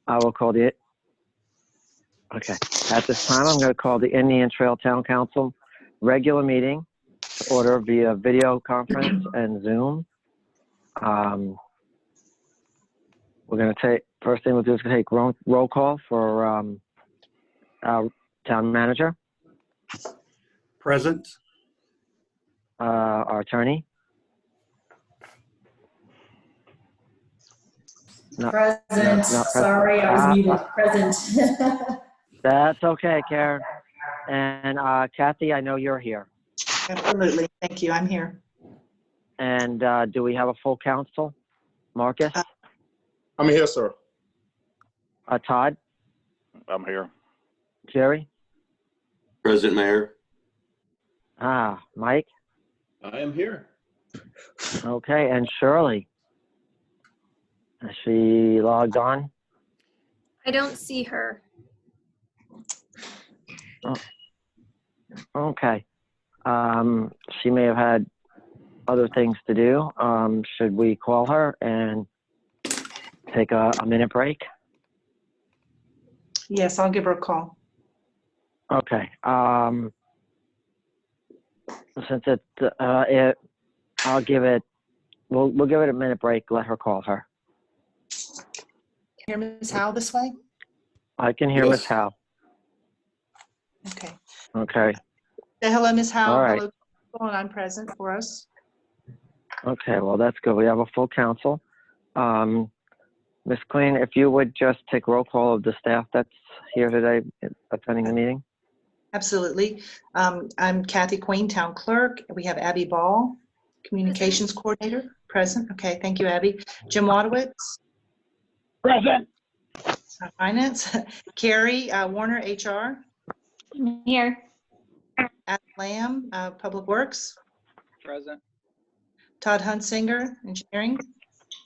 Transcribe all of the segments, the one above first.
I will call the, okay. At this time, I'm going to call the Indian Trail Town Council regular meeting to order via video conference and Zoom. We're going to take, first thing we'll do is take roll call for our town manager, Present. our attorney. Present. Not present. Sorry, I was muted. Present. That's okay, Karen. And Kathy, I know you're here. Absolutely. Thank you. I'm here. And do we have a full council? Marcus? I'm here, sir. Todd? I'm here. Jerry? Present, Mayor. Mike? I am here. Okay, and Shirley? Is she logged on? I don't see her. Oh. Okay. She may have had other things to do. Should we call her and take a minute break? Yes, I'll give her a call. Okay. Since I'll give it, we'll give it a minute break. Let her call her. Hear Ms. Howe this way? I can hear Ms. Howe. Okay. Okay. Say hello, Ms. Howe. All right. Hello, and I'm present for us. Okay, well, that's good. We have a full council. Ms. Queen, if you would just take roll call of the staff that's here today attending the meeting. Absolutely. I'm Kathy Queen, Town Clerk. We have Abby Ball, Communications Coordinator, present. Okay, thank you, Abby. Jim Wadowitz. Present. Finance. Kari Warner, HR. Here. Adam Lamb, Public Works. Present. Todd Hunsinger, Engineering.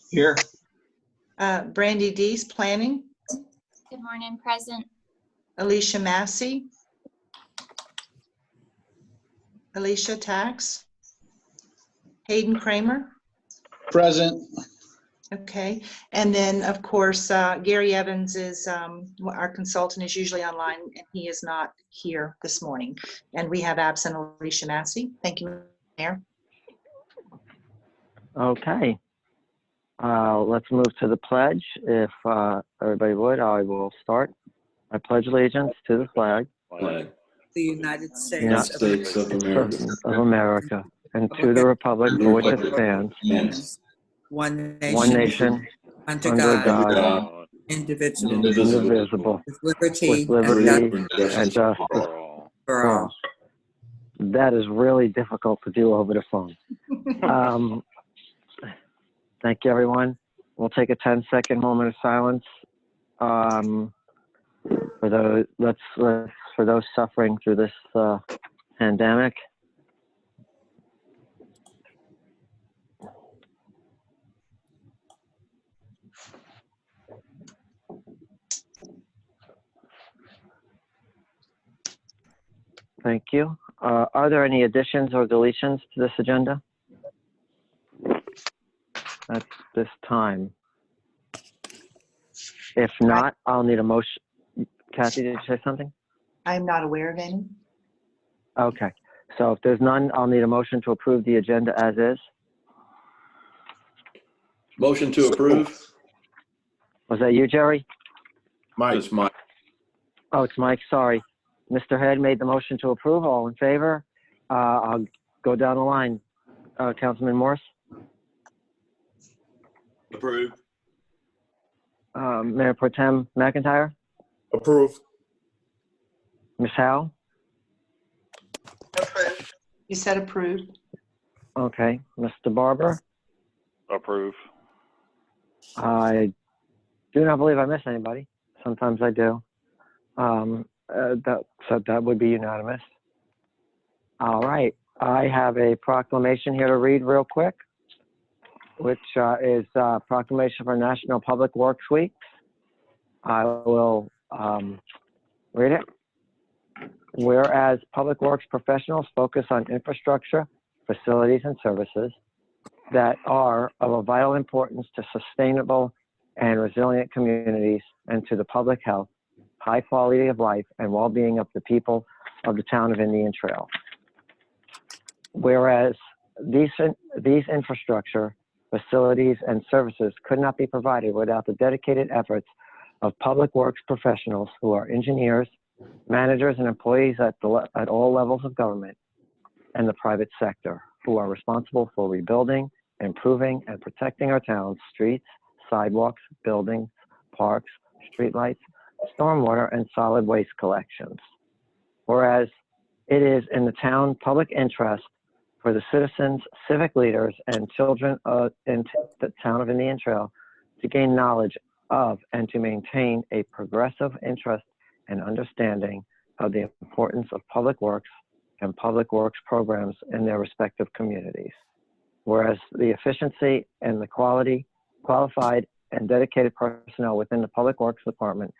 Here. Brandy Dees, Planning. Good morning. Present. Alicia Massey. Alicia Tax. Hayden Kramer. Present. Okay, and then of course Gary Evans is our consultant, is usually online, and he is not here this morning. And we have absent Alicia Massey. Thank you, Mayor. Okay. Let's move to the pledge. If everybody would, I will start. I pledge allegiance to the flag Flag. The United States, United States of America, and to the republic for which it stands, one one nation, under under God, God, indivisible, indivisible, with liberty, with liberty and and justice for all. That is really difficult to do over the phone. Thank you, everyone. We'll take a 10-second moment of silence for those suffering through this pandemic. Thank you. Are there any additions or deletions to this agenda at this time? If not, I'll need a motion. Kathy, did you say something? I'm not aware of any. Okay. So if there's none, I'll need a motion to approve the agenda as is. Motion to approve. Was that you, Jerry? Mike. It's Mike. Oh, it's Mike. Sorry. Mr. Head made the motion to approve. All in favor? I'll go down the line. Councilman Morse? Approve. Mayor Pro Tem McIntyre? Approve. Ms. Howe? Approved. You said approved. Okay. Mr. Barber? Approve. I do not believe I missed anybody. Sometimes I do. So that would be unanimous. All right. I have a proclamation here to read real quick, which is proclamation for National Public Works Week. I will read it. Whereas public works professionals focus on infrastructure, facilities, and services that are of a vital importance to sustainable and resilient communities, and to the public health, high quality of life, and well-being of the people of the town of Indian Trail. Whereas these infrastructure, facilities, and services could not be provided without the dedicated efforts of public works professionals who are engineers, managers, and employees at all levels of government and the private sector, who are responsible for rebuilding, improving, and protecting our town's streets, sidewalks, buildings, parks, streetlights, stormwater, and solid waste collections. Whereas it is in the town public interest for the citizens, civic leaders, and children in the town of Indian Trail to gain knowledge of and to maintain a progressive interest and understanding of the importance of public works and public works programs in their respective communities. Whereas the efficiency and the qualified and dedicated personnel within the Public Works Department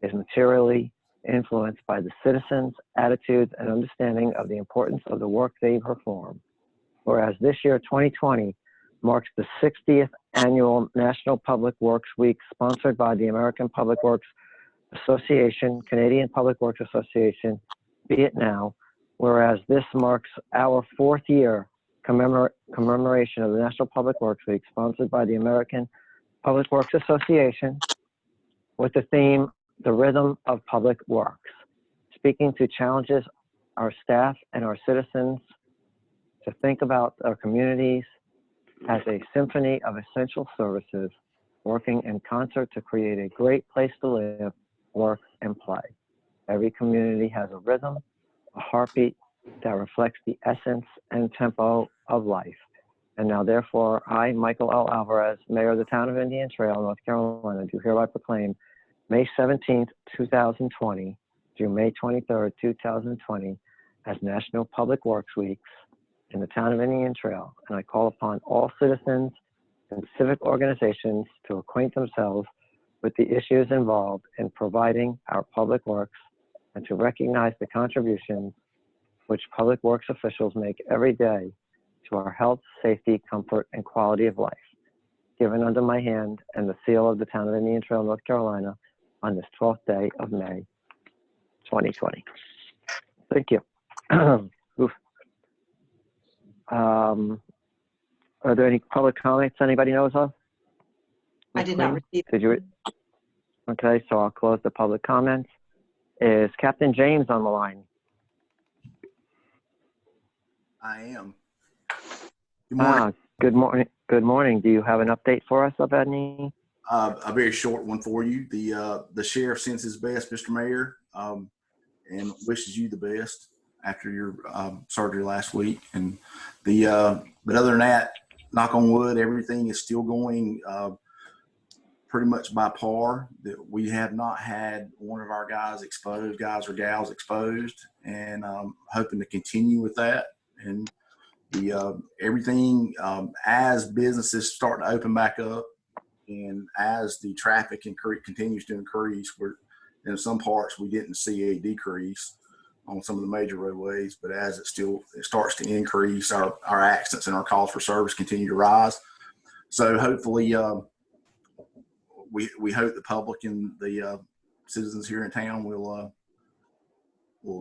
is materially influenced by the citizens' attitudes and understanding of the importance of the work they perform. Whereas this year, 2020, marks the 60th annual National Public Works Week sponsored by the American Public Works Association, Canadian Public Works Association, Be It Now. Whereas this marks our 4th year commemoration of the National Public Works Week sponsored by the American Public Works Association with the theme, The Rhythm of Public Works, speaking to challenges our staff and our citizens to think about our communities as a symphony of essential services working in concert to create a great place to live, work, and play. Every community has a rhythm, a heartbeat that reflects the essence and tempo of life. And now, therefore, I, Michael L. Alvarez, Mayor of the Town of Indian Trail, North Carolina, do hereby proclaim May 17th, 2020 through May 23rd, 2020 as National Public Works Weeks in the Town of Indian Trail. And I call upon all citizens and civic organizations to acquaint themselves with the issues involved in providing our public works and to recognize the contributions which public works officials make every day to our health, safety, comfort, and quality of life, given under my hand and the seal of the Town of Indian Trail, North Carolina, on this 12th day of May, 2020. Thank you. Oof. Are there any public comments anybody knows of? I did not receive. Did you? Okay, so I'll close the public comments. Is Captain James on the line? I am. Good morning. Good morning. Good morning. Do you have an update for us of any? A very short one for you. The sheriff sends his best, Mr. Mayor, and wishes you the best after your surgery last week. And but other than that, knock on wood, everything is still going pretty much by par. That we have not had one of our guys or gals exposed, and hoping to continue with that. And everything as businesses start to open back up, and as the traffic continues to increase, in some parts we didn't see a decrease on some of the major roadways, but as it starts to increase, our accidents and our calls for service continue to rise. So hopefully, we hope the public and the citizens here in town will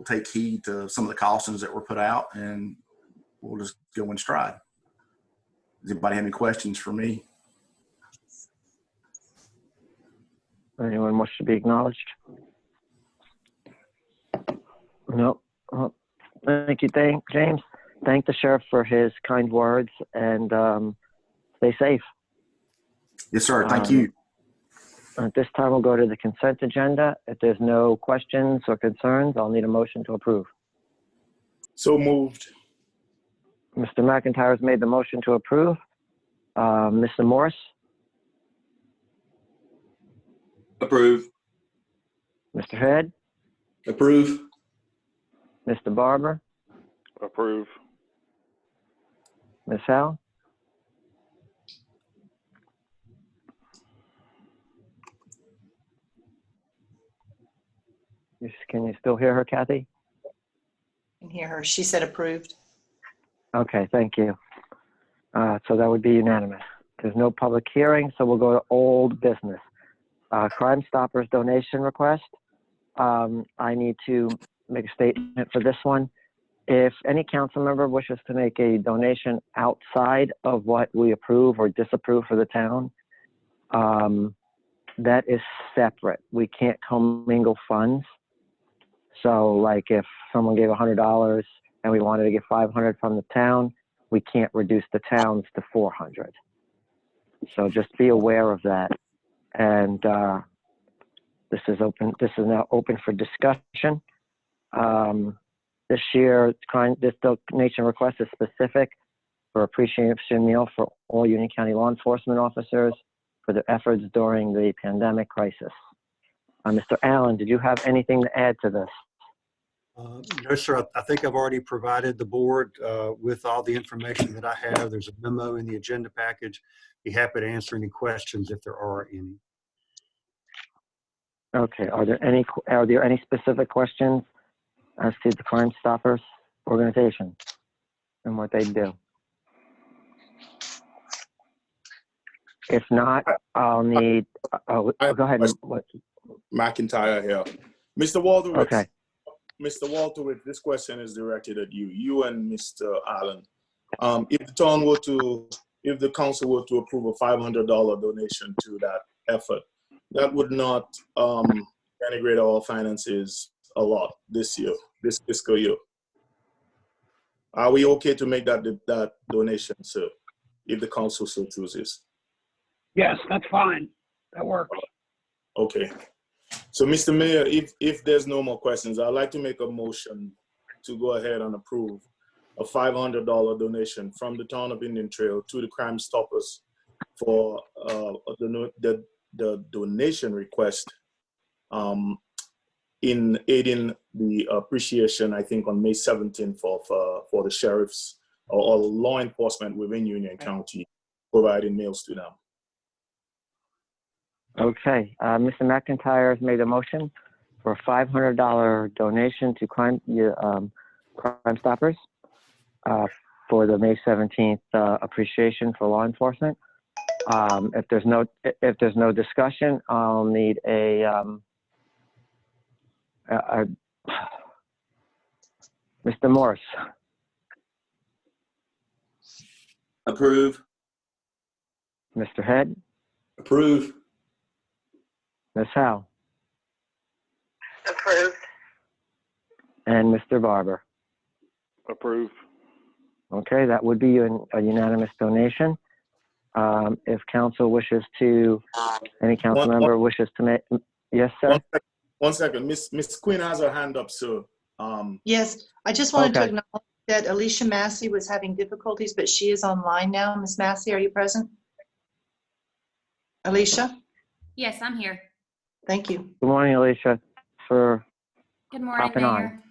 take heed to some of the cautions that were put out, and we'll just go in stride. Does anybody have any questions for me? Anyone wish to be acknowledged? No. Well, thank you, James. Thank the sheriff for his kind words, and stay safe. Yes, sir. Thank you. At this time, we'll go to the consent agenda. If there's no questions or concerns, I'll need a motion to approve. So moved. Mr. Mcintyre has made the motion to approve. Mr. Morse? Approve. Mr. Head? Approve. Mr. Barber? Approve. Ms. Howe? Can you still hear her, Kathy? I can hear her. She said approved. Okay, thank you. So that would be unanimous. There's no public hearing, so we'll go to old business. Crimestoppers donation request. I need to make a statement for this one. If any council member wishes to make a donation outside of what we approve or disapprove for the town, that is separate. We can't commingle funds. So like if someone gave $100 and we wanted to get $500 from the town, we can't reduce the towns to $400. So just be aware of that. And this is now open for discussion. This year, this donation request is specific for appreciation meal for all Union County law enforcement officers for their efforts during the pandemic crisis. Mr. Allen, did you have anything to add to this? No, sir. I think I've already provided the board with all the information that I have. There's a memo in the agenda package. Be happy to answer any questions if there are any. Okay. Are there any specific questions as to the Crimestoppers organization and what they do? If not, I'll need. Go ahead. McIntyre here. Mr. Walter. Okay. Mr. Walter, this question is directed at you and Mr. Allen. If the council were to approve a $500 donation to that effort, that would not denigrate our finances a lot this fiscal year. Are we okay to make that donation, sir, if the council so chooses? Yes, that's fine. That works. Okay. So, Mr. Mayor, if there's no more questions, I'd like to make a motion to go ahead and approve a $500 donation from the town of Indian Trail to the Crimestoppers for the donation request in aiding the appreciation, I think, on May 17th for the sheriffs or law enforcement within Union County, providing meals to them. Okay. Mr. McIntyre has made a motion for a $500 donation to Crimestoppers for the May 17th appreciation for law enforcement. If there's no discussion, I'll need Mr. Morse. Approve. Mr. Head. Approve. Ms. Howe. Approved. And Mr. Barber. Approved. Okay, that would be a unanimous donation. If council wishes to, any council member wishes to make, yes, sir? One second. Miss Quinn has her hand up, sir. Yes, I just wanted to Okay. acknowledge that Alicia Massey was having difficulties, but she is online now. Ms. Massey, are you present? Alicia? Yes, I'm here. Thank you. Good morning, Alicia, for Good morning, hopping on. Mayor.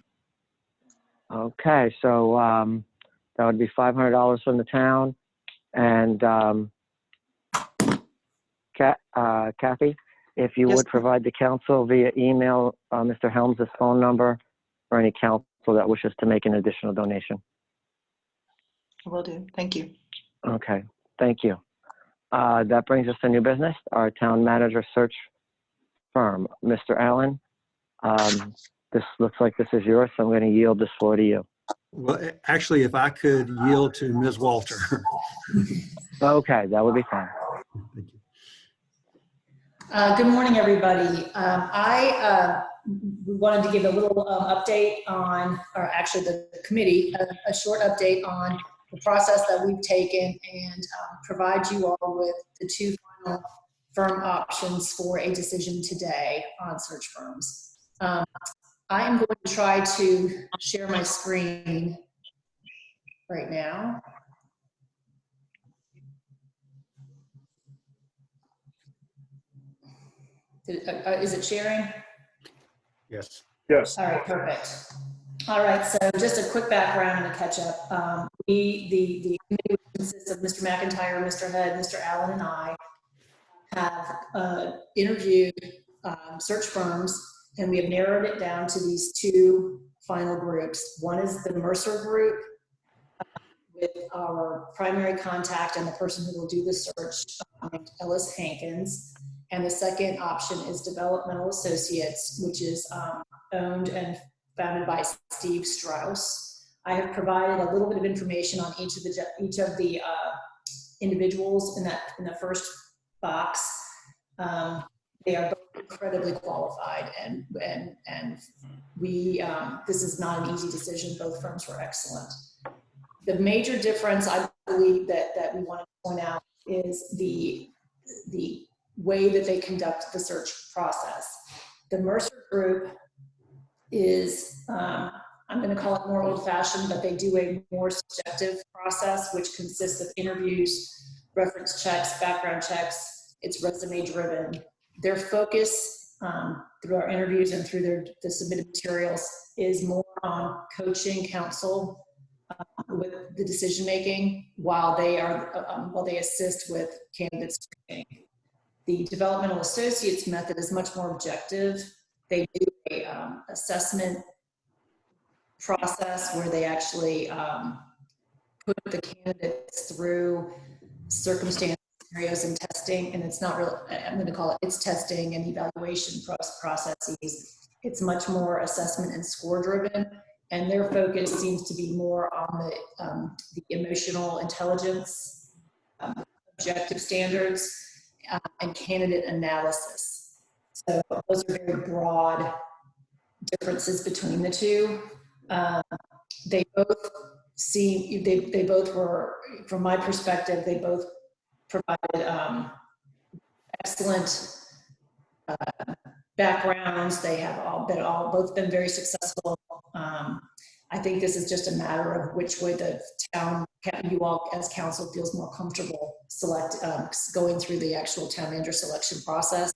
Okay, so that would be $500 from the town. And Kathy, if you Yes. would provide the council via email Mr. Helms' phone number for any council that wishes to make an additional donation. Will do. Thank you. Okay, thank you. That brings us to new business, our town manager search firm. Mr. Allen, this looks like this is yours, so I'm going to yield this floor to you. Well, actually, if I could yield to Ms. Walter. Okay, that would be fine. Thank you. Good morning, everybody. I wanted to give a little update on, or actually the committee, a short update on the process that we've taken and provide you all with the two final firm options for a decision today on search firms. I am going to try to share my screen right now. Is it sharing? Yes. Yes. All right, perfect. All right, so just a quick background and a catch up. The committee consists of Mr. McIntyre, Mr. Head, Mr. Allen, and I have interviewed search firms, and we have narrowed it down to these two final groups. One is the Mercer group, with our primary contact and the person who will do the search, Ellis Hankins. And the second option is Developmental Associates, which is owned and founded by Steve Strauss. I have provided a little bit of information on each of the individuals in the first box. They are both incredibly qualified, and we this is not an easy decision. Both firms were excellent. The major difference I believe that we want to point out is the way that they conduct the search process. The Mercer Group is, I'm going to call it more old-fashioned, but they do a more subjective process, which consists of interviews, reference checks, background checks. It's resume-driven. Their focus through our interviews and through the submitted materials is more on coaching, counsel, with the decision-making while they assist with candidate screening. The Developmental Associates method is much more objective. They do a assessment process where they actually put the candidates through circumstances, scenarios, and testing. And it's not really, I'm going to call it, it's testing and evaluation processes. It's much more assessment and score driven. And their focus seems to be more on the emotional intelligence, objective standards, and candidate analysis. So those are very broad differences between the two. They both seem, they both were, from my perspective, they both provided excellent backgrounds. They have both been very successful. I think this is just a matter of which way the town, you all as council feels more comfortable going through the actual town manager selection process.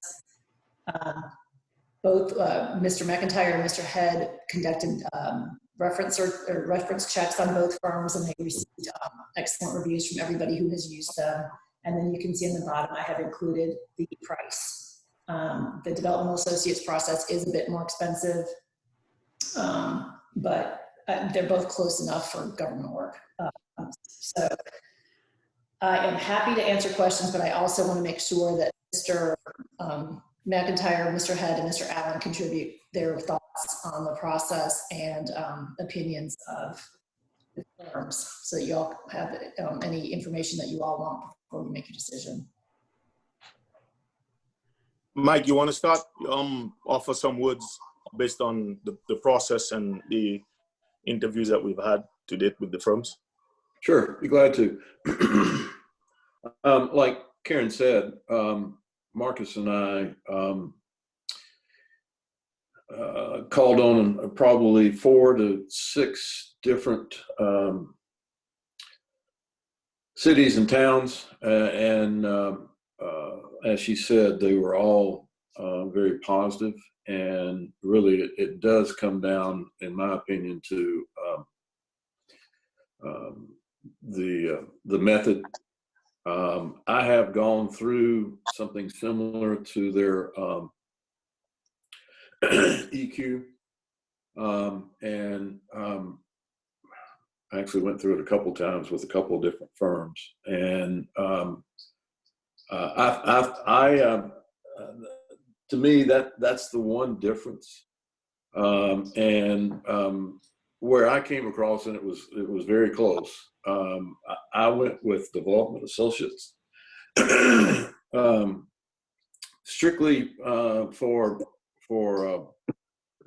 Both Mr. Mcintyre and Mr. Head conducted reference checks on both firms, and they received excellent reviews from everybody who has used them. And then you can see in the bottom, I have included the price. The Developmental Associates process is a bit more expensive, but they're both close enough for government work. So I am happy to answer questions, but I also want to make sure that Mr. McIntyre, Mr. Head, and Mr. Allen contribute their thoughts on the process and opinions of the firms, so you all have any information that you all want before you make a decision. Mike, you want to start? Offer some words based on the process and the interviews that we've had to date with the firms? Sure, be glad to. Like Karen said, Marcus and I called on probably 4 to 6 different cities and towns, and as she said, they were all very positive, and really it does come down, in my opinion, to the method. I have gone through something similar to their EQ, and I actually went through it a couple times with a couple of different firms, and to me, that's the one difference, and where I came across, and it was very close. I went with Development Associates, strictly for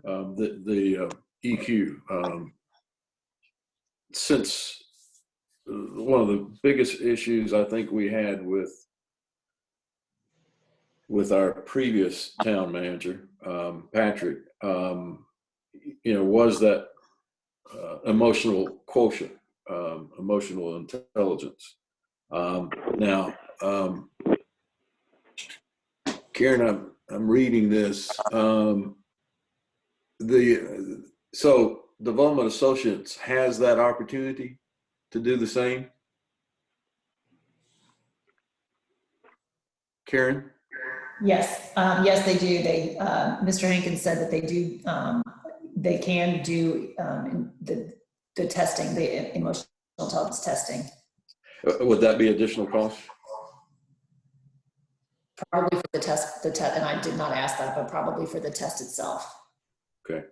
the EQ. Since one of the biggest issues I think we had with our previous town manager, Patrick, was that emotional quotient, emotional intelligence. Now, Karen, I'm reading this. So Development Associates has that opportunity to do the same. Karen? Yes, yes, they do. Mr. Hankins said that they do. They can do the testing, the emotional intelligence testing. Would that be additional cost? Probably for the test, and I did not ask that, but probably for the test itself. Okay.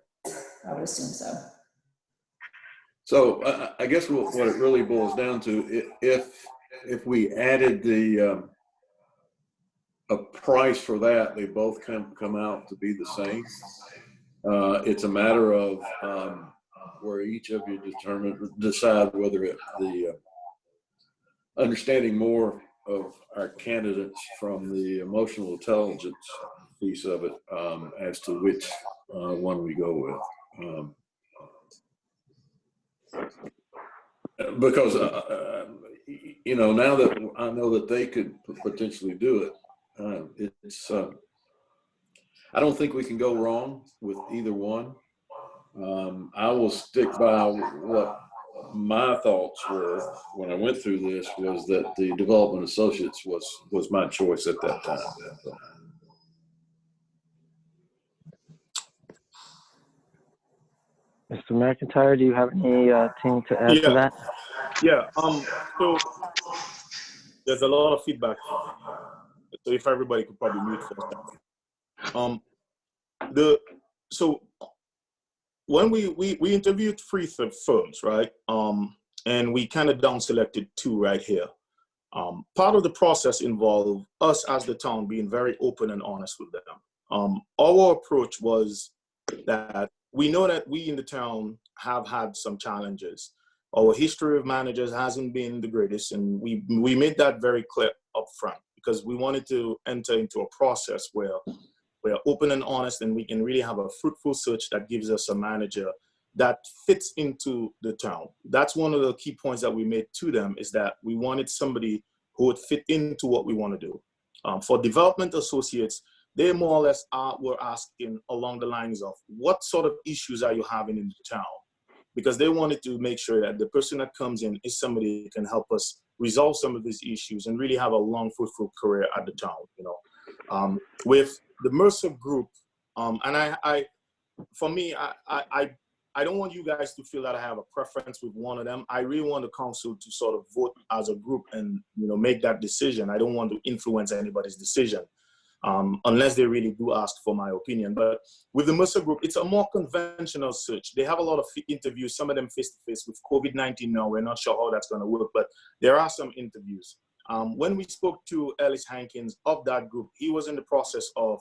I would assume so. So I guess what it really boils down to, if we added the a price for that, they both come out to be the same. It's a matter of where each of you decide whether the understanding more of our candidates from the emotional intelligence piece of it as to which one we go with. Because, you know, now that I know that they could potentially do it, I don't think we can go wrong with either one. I will stick by what my thoughts were when I went through this, was that the development associates was my choice at that time. Mr. McIntyre, do you have anything to add to that? Yeah. So there's a lot of feedback. So if everybody could probably mute for a second. So when we interviewed 3 firms, right? And we kind of down selected 2 right here. Part of the process involved us as the town being very open and honest with them. Our approach was that we know that we in the town have had some challenges. Our history of managers hasn't been the greatest, and we made that very clear up front, because we wanted to enter into a process where we're open and honest, and we can really have a fruitful search that gives us a manager that fits into the town. That's one of the key points that we made to them, is that we wanted somebody who would fit into what we want to do. For development associates, they more or less were asking along the lines of, what sort of issues are you having in the town? Because they wanted to make sure that the person that comes in is somebody who can help us resolve some of these issues and really have a long, fruitful career at the town. You know, with the Mercer group, and for me, I don't want you guys to feel that I have a preference with one of them. I really want the council to sort of vote as a group and, you know, make that decision. I don't want to influence anybody's decision. Unless they really do ask for my opinion. But with the Mercer group, it's a more conventional search. They have a lot of interviews, some of them face-to-face. With COVID-19 now, we're not sure how that's going to work, but there are some interviews. When we spoke to Ellis Hankins of that group, he was in the process of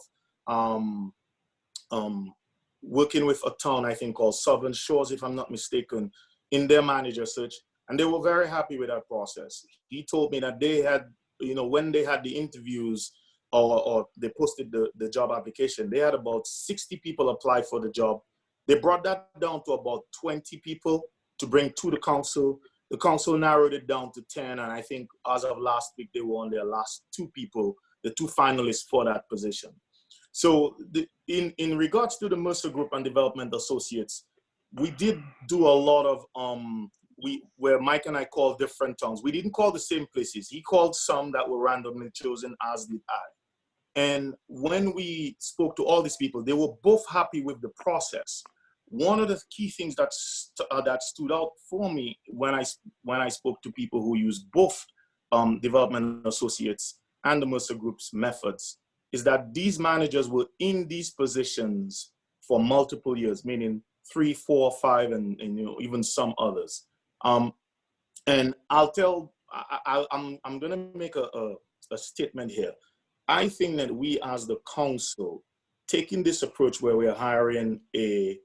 working with a town, I think, called Southern Shores, if I'm not mistaken, in their manager search. And they were very happy with that process. He told me that they had, you know, when they had the interviews, or they posted the job application, they had about 60 people apply for the job. They brought that down to about 20 people to bring to the council. The council narrowed it down to 10, and I think as of last week, they were on their last 2 people, the 2 finalists for that position. So in regards to the Mercer Group and Development Associates, we did do a lot of, where Mike and I called different towns. We didn't call the same places. He called some that were randomly chosen, as did I. And when we spoke to all these people, they were both happy with the process. One of the key things that stood out for me when I spoke to people who use both Development Associates and the Mercer Group's methods is that these managers were in these positions for multiple years, meaning 3, 4, 5, and you know, even some others. And I'm going to make a statement here. I think that we as the council, taking this approach where we are hiring a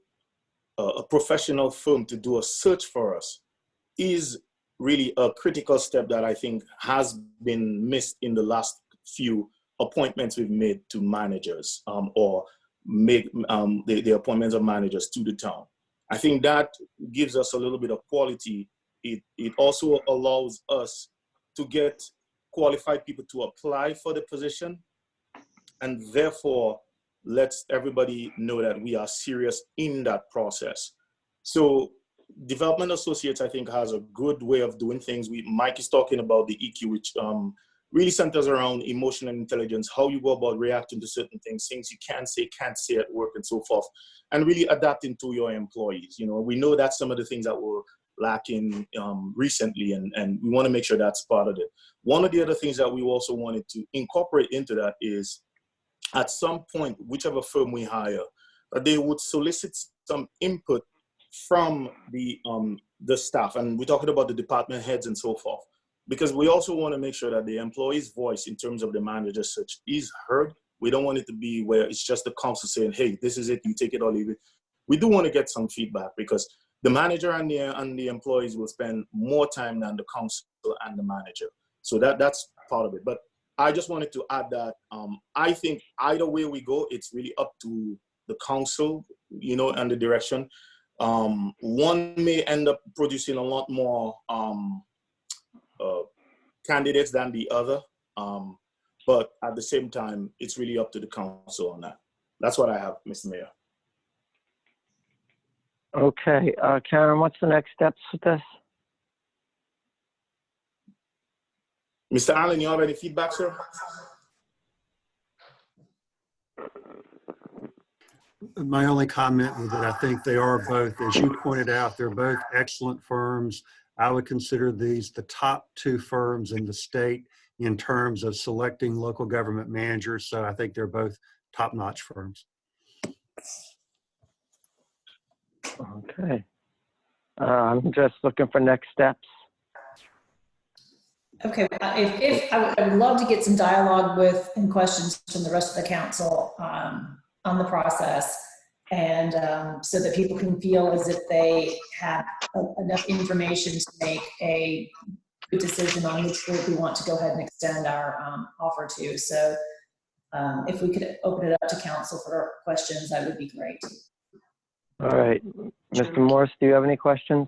professional firm to do a search for us, is really a critical step that I think has been missed in the last few appointments we've made to managers, or make the appointments of managers to the town. I think that gives us a little bit of quality. It also allows us to get qualified people to apply for the position, and therefore lets everybody know that we are serious in that process. So Development Associates, I think, has a good way of doing things. Mike is talking about the EQ, which really centers around emotional intelligence, how you go about reacting to certain things you can't say at work, and so forth, and really adapting to your employees. You know, we know that some of the things that were lacking recently, and we want to make sure that's part of it. One of the other things that we also wanted to incorporate into that is, at some point, whichever firm we hire, that they would solicit some input from the staff, and we're talking about the department heads and so forth, because we also want to make sure that the employee's voice in terms of the manager search is heard. We don't want it to be where it's just the council saying, hey, this is it, you take it or leave it. We do want to get some feedback, because the manager and the employees will spend more time than the council and the manager. So that's part of it. But I just wanted to add that I think either way we go, it's really up to the council, and the direction. One may end up producing a lot more candidates than the other. But at the same time, it's really up to the council on that. That's what I have, Mr. Mayor. Okay, Karen, what's the next steps with this? Mr. Allen, you have any feedback, sir? My only comment was that I think they are both, as you pointed out, they're both excellent firms. I would consider these the top two firms in the state in terms of selecting local government managers. So I think they're both top-notch firms. Okay. I'm just looking for next steps. Okay, if I would love to get some dialogue with and questions from the rest of the council on the process, and so that people can feel as if they have enough information to make a good decision on which group we want to go ahead and extend our offer to. So if we could open it up to council for questions, that would be great. All right. Mr. Morse, do you have any questions?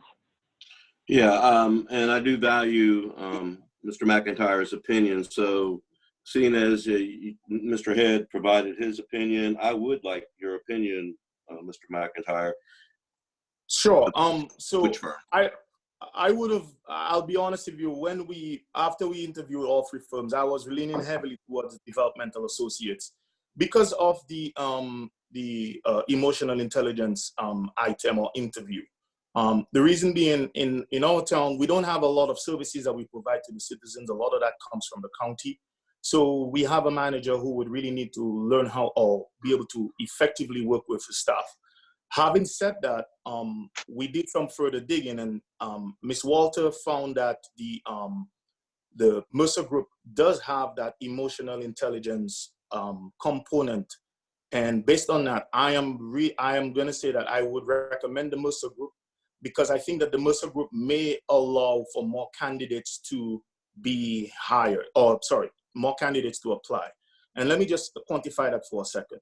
Yeah, and I do value Mr. McIntyre's opinion. So seeing as Mr. Head provided his opinion, I would like your opinion, Mr. McIntyre. Sure. So which firm? I would have, I'll be honest with you, after we interviewed all three firms, I was leaning heavily towards developmental associates because of the emotional intelligence item or interview. The reason being, in our town, we don't have a lot of services that we provide to the citizens. A lot of that comes from the county. So we have a manager who would really need to learn how or be able to effectively work with the staff. Having said that, we did some further digging, and Ms. Walter found that the Mercer Group does have that emotional intelligence component. And based on that, I am going to say that I would recommend the Mercer Group, because I think that the Mercer Group may allow for more candidates to be hired, or sorry, more candidates to apply. And let me just quantify that for a second.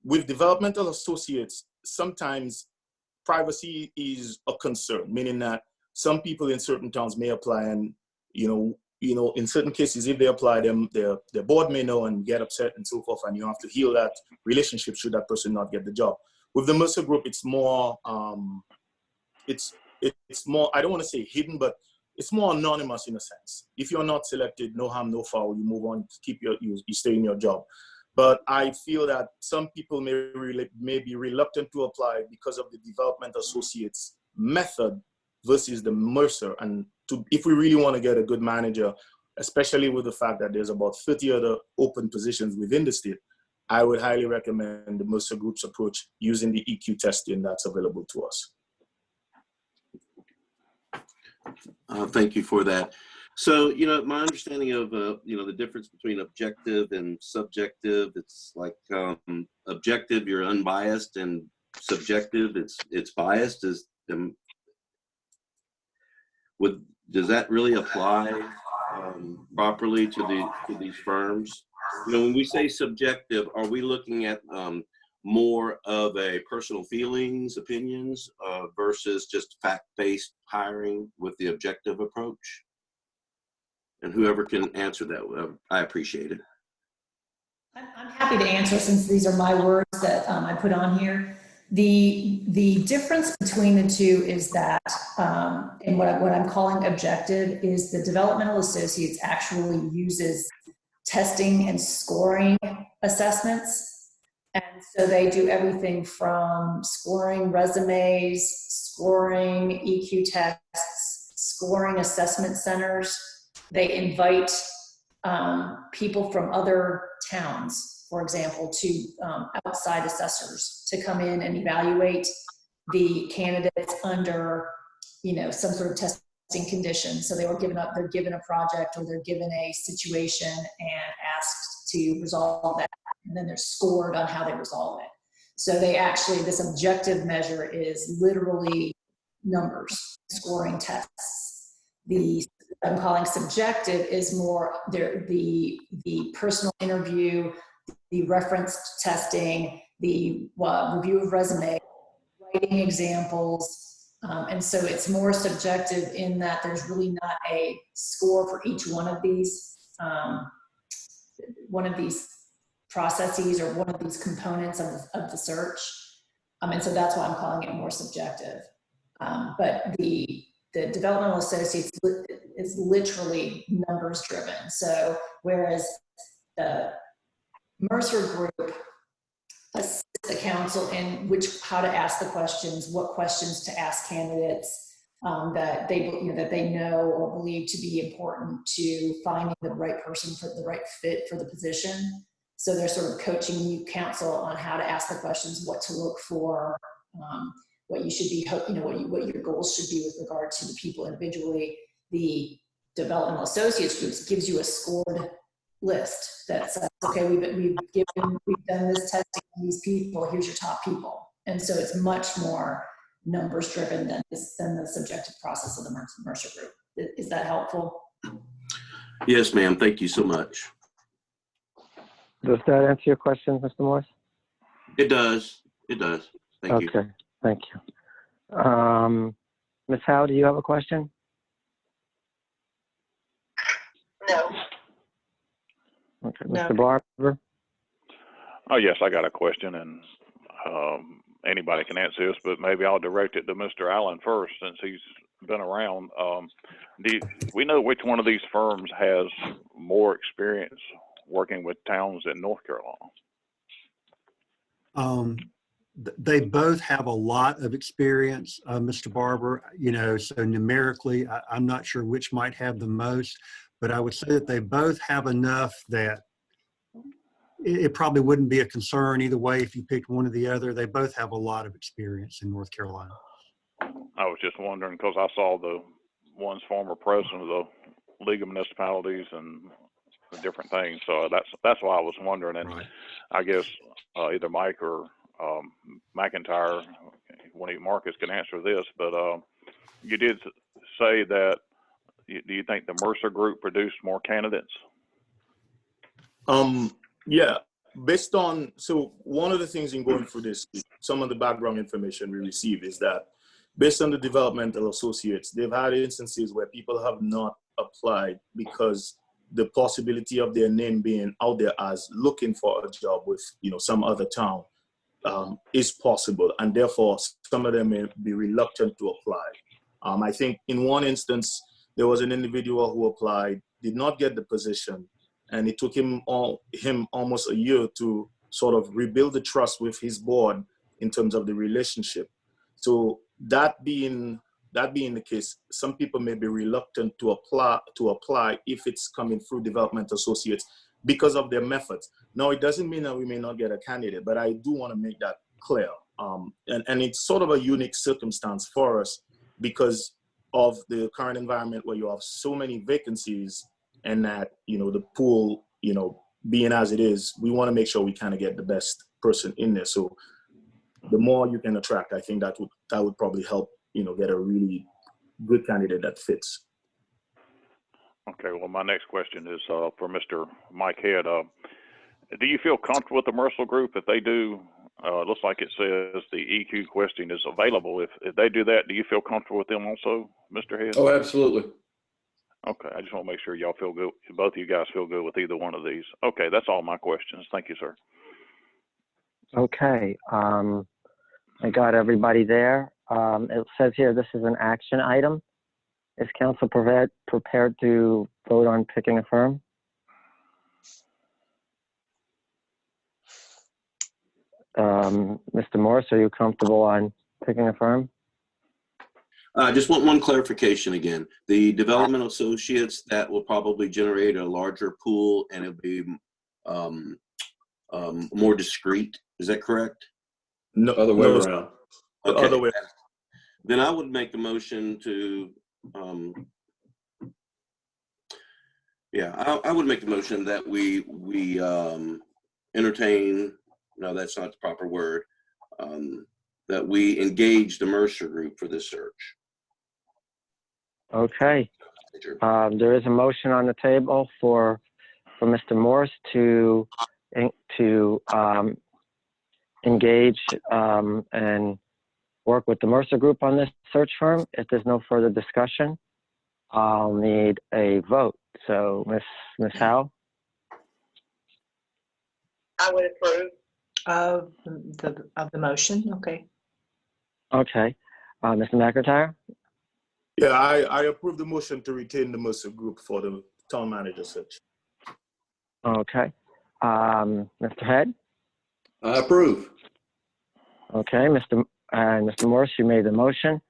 With developmental associates, sometimes privacy is a concern, meaning that some people in certain towns may apply, and in certain cases, if they apply, their board may know and get upset and so forth, and you have to heal that relationship should that person not get the job. With the Mercer Group, it's more, it's more, I don't want to say hidden, but it's more anonymous in a sense. If you're not selected, no harm, no foul, you move on, you stay in your job. But I feel that some people may be reluctant to apply because of the development associates method versus the Mercer. And if we really want to get a good manager, especially with the fact that there's about 30 other open positions within the state, I would highly recommend the Mercer Group's approach using the EQ testing that's available to us. Thank you for that. So, my understanding of, the difference between objective and subjective, it's like objective, you're unbiased, and subjective, it's biased. Does that really apply properly to these firms? When we say subjective, are we looking at more of a personal feelings, opinions, versus just fact-based hiring with the objective approach? And whoever can answer that, I appreciate it. I'm happy to answer, since these are my words that I put on here. The difference between the two is that, and what I'm calling objective, is the developmental associates actually uses testing and scoring assessments. And so they do everything from scoring resumes, scoring EQ tests, scoring assessment centers. They invite people from other towns, for example, to outside assessors to come in and evaluate the candidates under, some sort of testing condition. So they're given a project, or they're given a situation and asked to resolve that, and then they're scored on how they resolve it. So this objective measure is literally numbers, scoring tests. The I'm calling subjective is more the personal interview, the reference testing, the review of resume, writing examples, and so it's more subjective in that there's really not a score for each one of these processes or one of these components of the search, and so that's why I'm calling it more subjective. But the developmental associates is literally numbers driven. So whereas the Mercer group assists the council in how to ask the questions, what questions to ask candidates that they know or believe to be important to finding the right person for the right fit for the position. So they're sort of coaching you council on how to ask the questions, what to look for, what you should be, what your goals should be with regard to the people individually. The developmental associates groups gives you a scored list that says, okay, we've done this testing on these people, here's your top people. And so it's much more numbers driven than the subjective process of the Mercer group. Is that helpful? Yes, ma'am. Thank you so much. Does that answer your question, Mr. Morse? It does. It does. Thank you. Okay, thank you. Ms. Howe, do you have a question? No. Okay, No. Mr. Barber? Oh, yes, I got a question, and anybody can answer this, but maybe I'll direct it to Mr. Allen first, since he's been around. Do we know which one of these firms has more experience working with towns in North Carolina? They both have a lot of experience, Mr. Barber, so numerically, I'm not sure which might have the most, but I would say that they both have enough that it probably wouldn't be a concern either way if you picked one or the other. They both have a lot of experience in North Carolina. I was just wondering, because I saw the one's former president of the League of Municipalities and the different things, so that's why I was wondering. And Right. I guess either Mike or Mcintyre, Marcus can answer this, but you did say that. Do you think the Mercer group produced more candidates? Yeah, so one of the things in going through this, some of the background information we received is that based on the developmental associates, they've had instances where people have not applied because the possibility of their name being out there as looking for a job with, some other town is possible. And therefore, some of them may be reluctant to apply. I think in one instance, there was an individual who applied, did not get the position, and it took him almost a year to sort of rebuild the trust with his board in terms of the relationship. So that being the case, some people may be reluctant to apply if it's coming through development associates because of their methods. Now, it doesn't mean that we may not get a candidate, but I do want to make that clear. And it's sort of a unique circumstance for us because of the current environment where you have so many vacancies and that, the pool, being as it is, we want to make sure we kind of get the best person in there. So the more you can attract, I think that would probably help, get a really good candidate that fits. Okay, well, my next question is for Mr. Mike Head. Do you feel comfortable with the Mercer group if they do? Looks like it says the EQ question is available. If they do that, do you feel comfortable with them also, Mr. Head? Oh, absolutely. Okay, I just want to make sure y'all feel good. Both of you guys feel good with either one of these. Okay, that's all my questions. Thank you, sir. Okay, I got everybody there. It says here this is an action item. Is council prepared to vote on picking a firm? Mr. Morse, are you comfortable on picking a firm? I just want one clarification again. The development associates, that will probably generate a larger pool and it'll be more discreet. Is that correct? No, Other way around. The Okay. other way. Then I would make the motion to, I would make the motion that we entertain, no, that's not the proper word, that we engage the Mercer Group for this search. Okay. There is a motion on the table for Mr. Morse to engage and work with the Mercer Group on this search firm. If there's no further discussion, I'll need a vote. So, Ms. Howe? I would approve. Of the motion, okay. Okay. Mr. McIntyre? Yeah, I approve the motion to retain the Mercer Group for the town manager search. Okay. Mr. Head? I approve. Okay. Mr. Morse, you made the motion.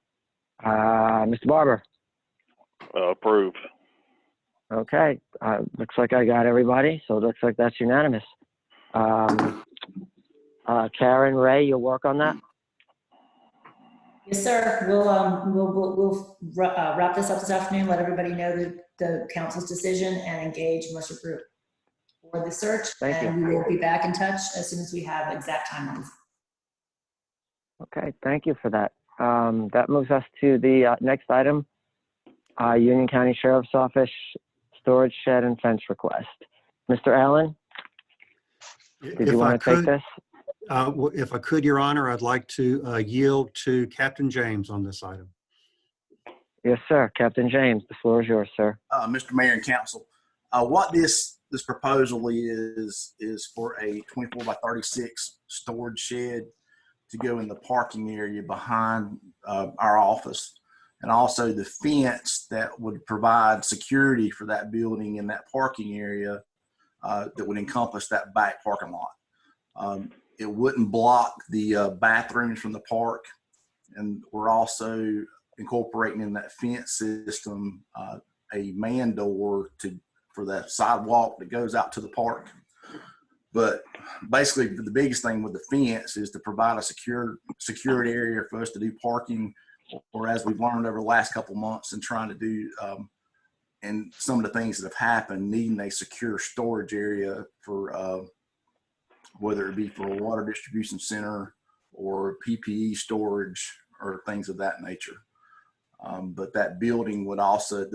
Mr. Barber? Approved. Okay. Looks like I got everybody, so it looks like that's unanimous. Karen, Ray, you'll work on that? Yes, sir. We'll wrap this up this afternoon, let everybody know the council's decision, and engage Mercer Group for the search. Thank you. We will be back in touch as soon as we have exact timelines. Okay, thank you for that. That moves us to the next item, Union County Sheriff's Office storage shed and fence request. Mr. Allen, did you want to take this? If I could, Your Honor, I'd like to yield to Captain James on this item. Yes, sir. Captain James, the floor is yours, sir. Mr. Mayor and Council, what this proposal is for a 24 by 36 storage shed to go in the parking area behind our office, and also the fence that would provide security for that building in that parking area that would encompass that back parking lot. It wouldn't block the bathrooms from the park, and we're also incorporating in that fence system a man door for that sidewalk that goes out to the park. But basically, the biggest thing with the fence is to provide a secured area for us to do parking, or as we've learned over the last couple of months and trying to do, and some of the things that have happened, needing a secure storage area for whether it be for a water distribution center or PPE storage or things of that nature. But that building would also,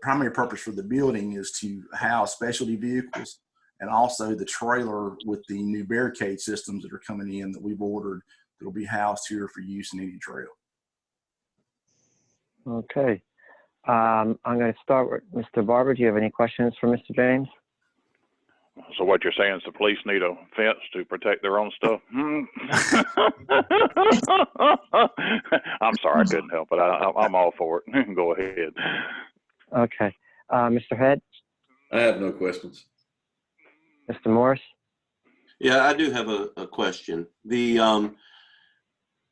primary purpose for the building is to house specialty vehicles, and also the trailer with the new barricade systems that are coming in that we've ordered that will be housed here for use in any trail. Okay. I'm going to start with Mr. Barber. Do you have any questions for Mr. James? So what you're saying is the police need a fence to protect their own stuff? I'm sorry, I couldn't help it. I'm all for it. Go ahead. Okay. Mr. Head? I have no questions. Mr. Morse? Yeah, I do have a question. The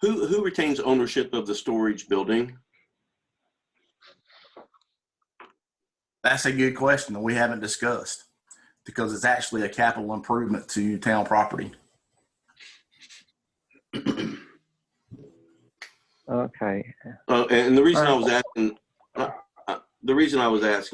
who retains ownership of the storage building? That's a good question that we haven't discussed, because it's actually a capital improvement to town property. Okay. And the reason I was asking,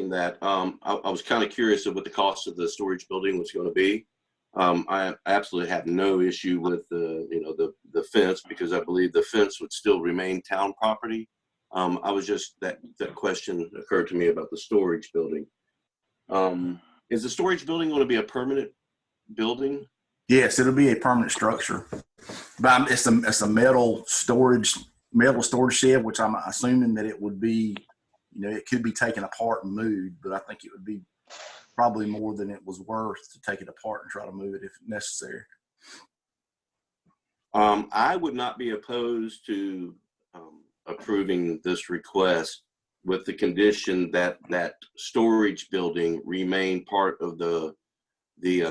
that, I was kind of curious of what the cost of the storage building was going to be. I absolutely have no issue with the fence, because I believe the fence would still remain town property. I was just, that question occurred to me about the storage building. Is the storage building going to be a permanent building? Yes, it'll be a permanent structure, but it's a metal storage shed, which I'm assuming that it would be, it could be taken apart and moved, but I think it would be probably more than it was worth to take it apart and try to move it if necessary. I would not be opposed to approving this request with the condition that that storage building remain part of the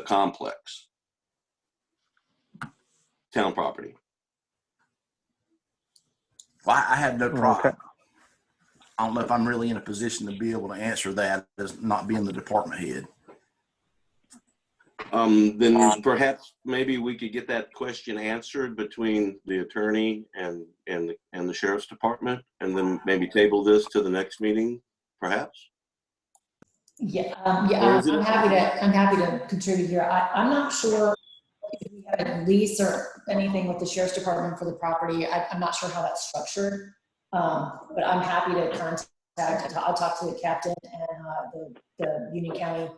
complex, town property. Well, I have no problem. I don't know if I'm really in a position to be able to answer that as not being the department head. Then perhaps maybe we could get that question answered between the attorney and the sheriff's department, and then maybe table this to the next meeting, perhaps. Yeah, Or is it- I'm happy to contribute here. I'm not sure if we have a lease or anything with the sheriff's department for the property. I'm not sure how that's structured, but I'm happy to contact. I'll talk to the captain and the Union County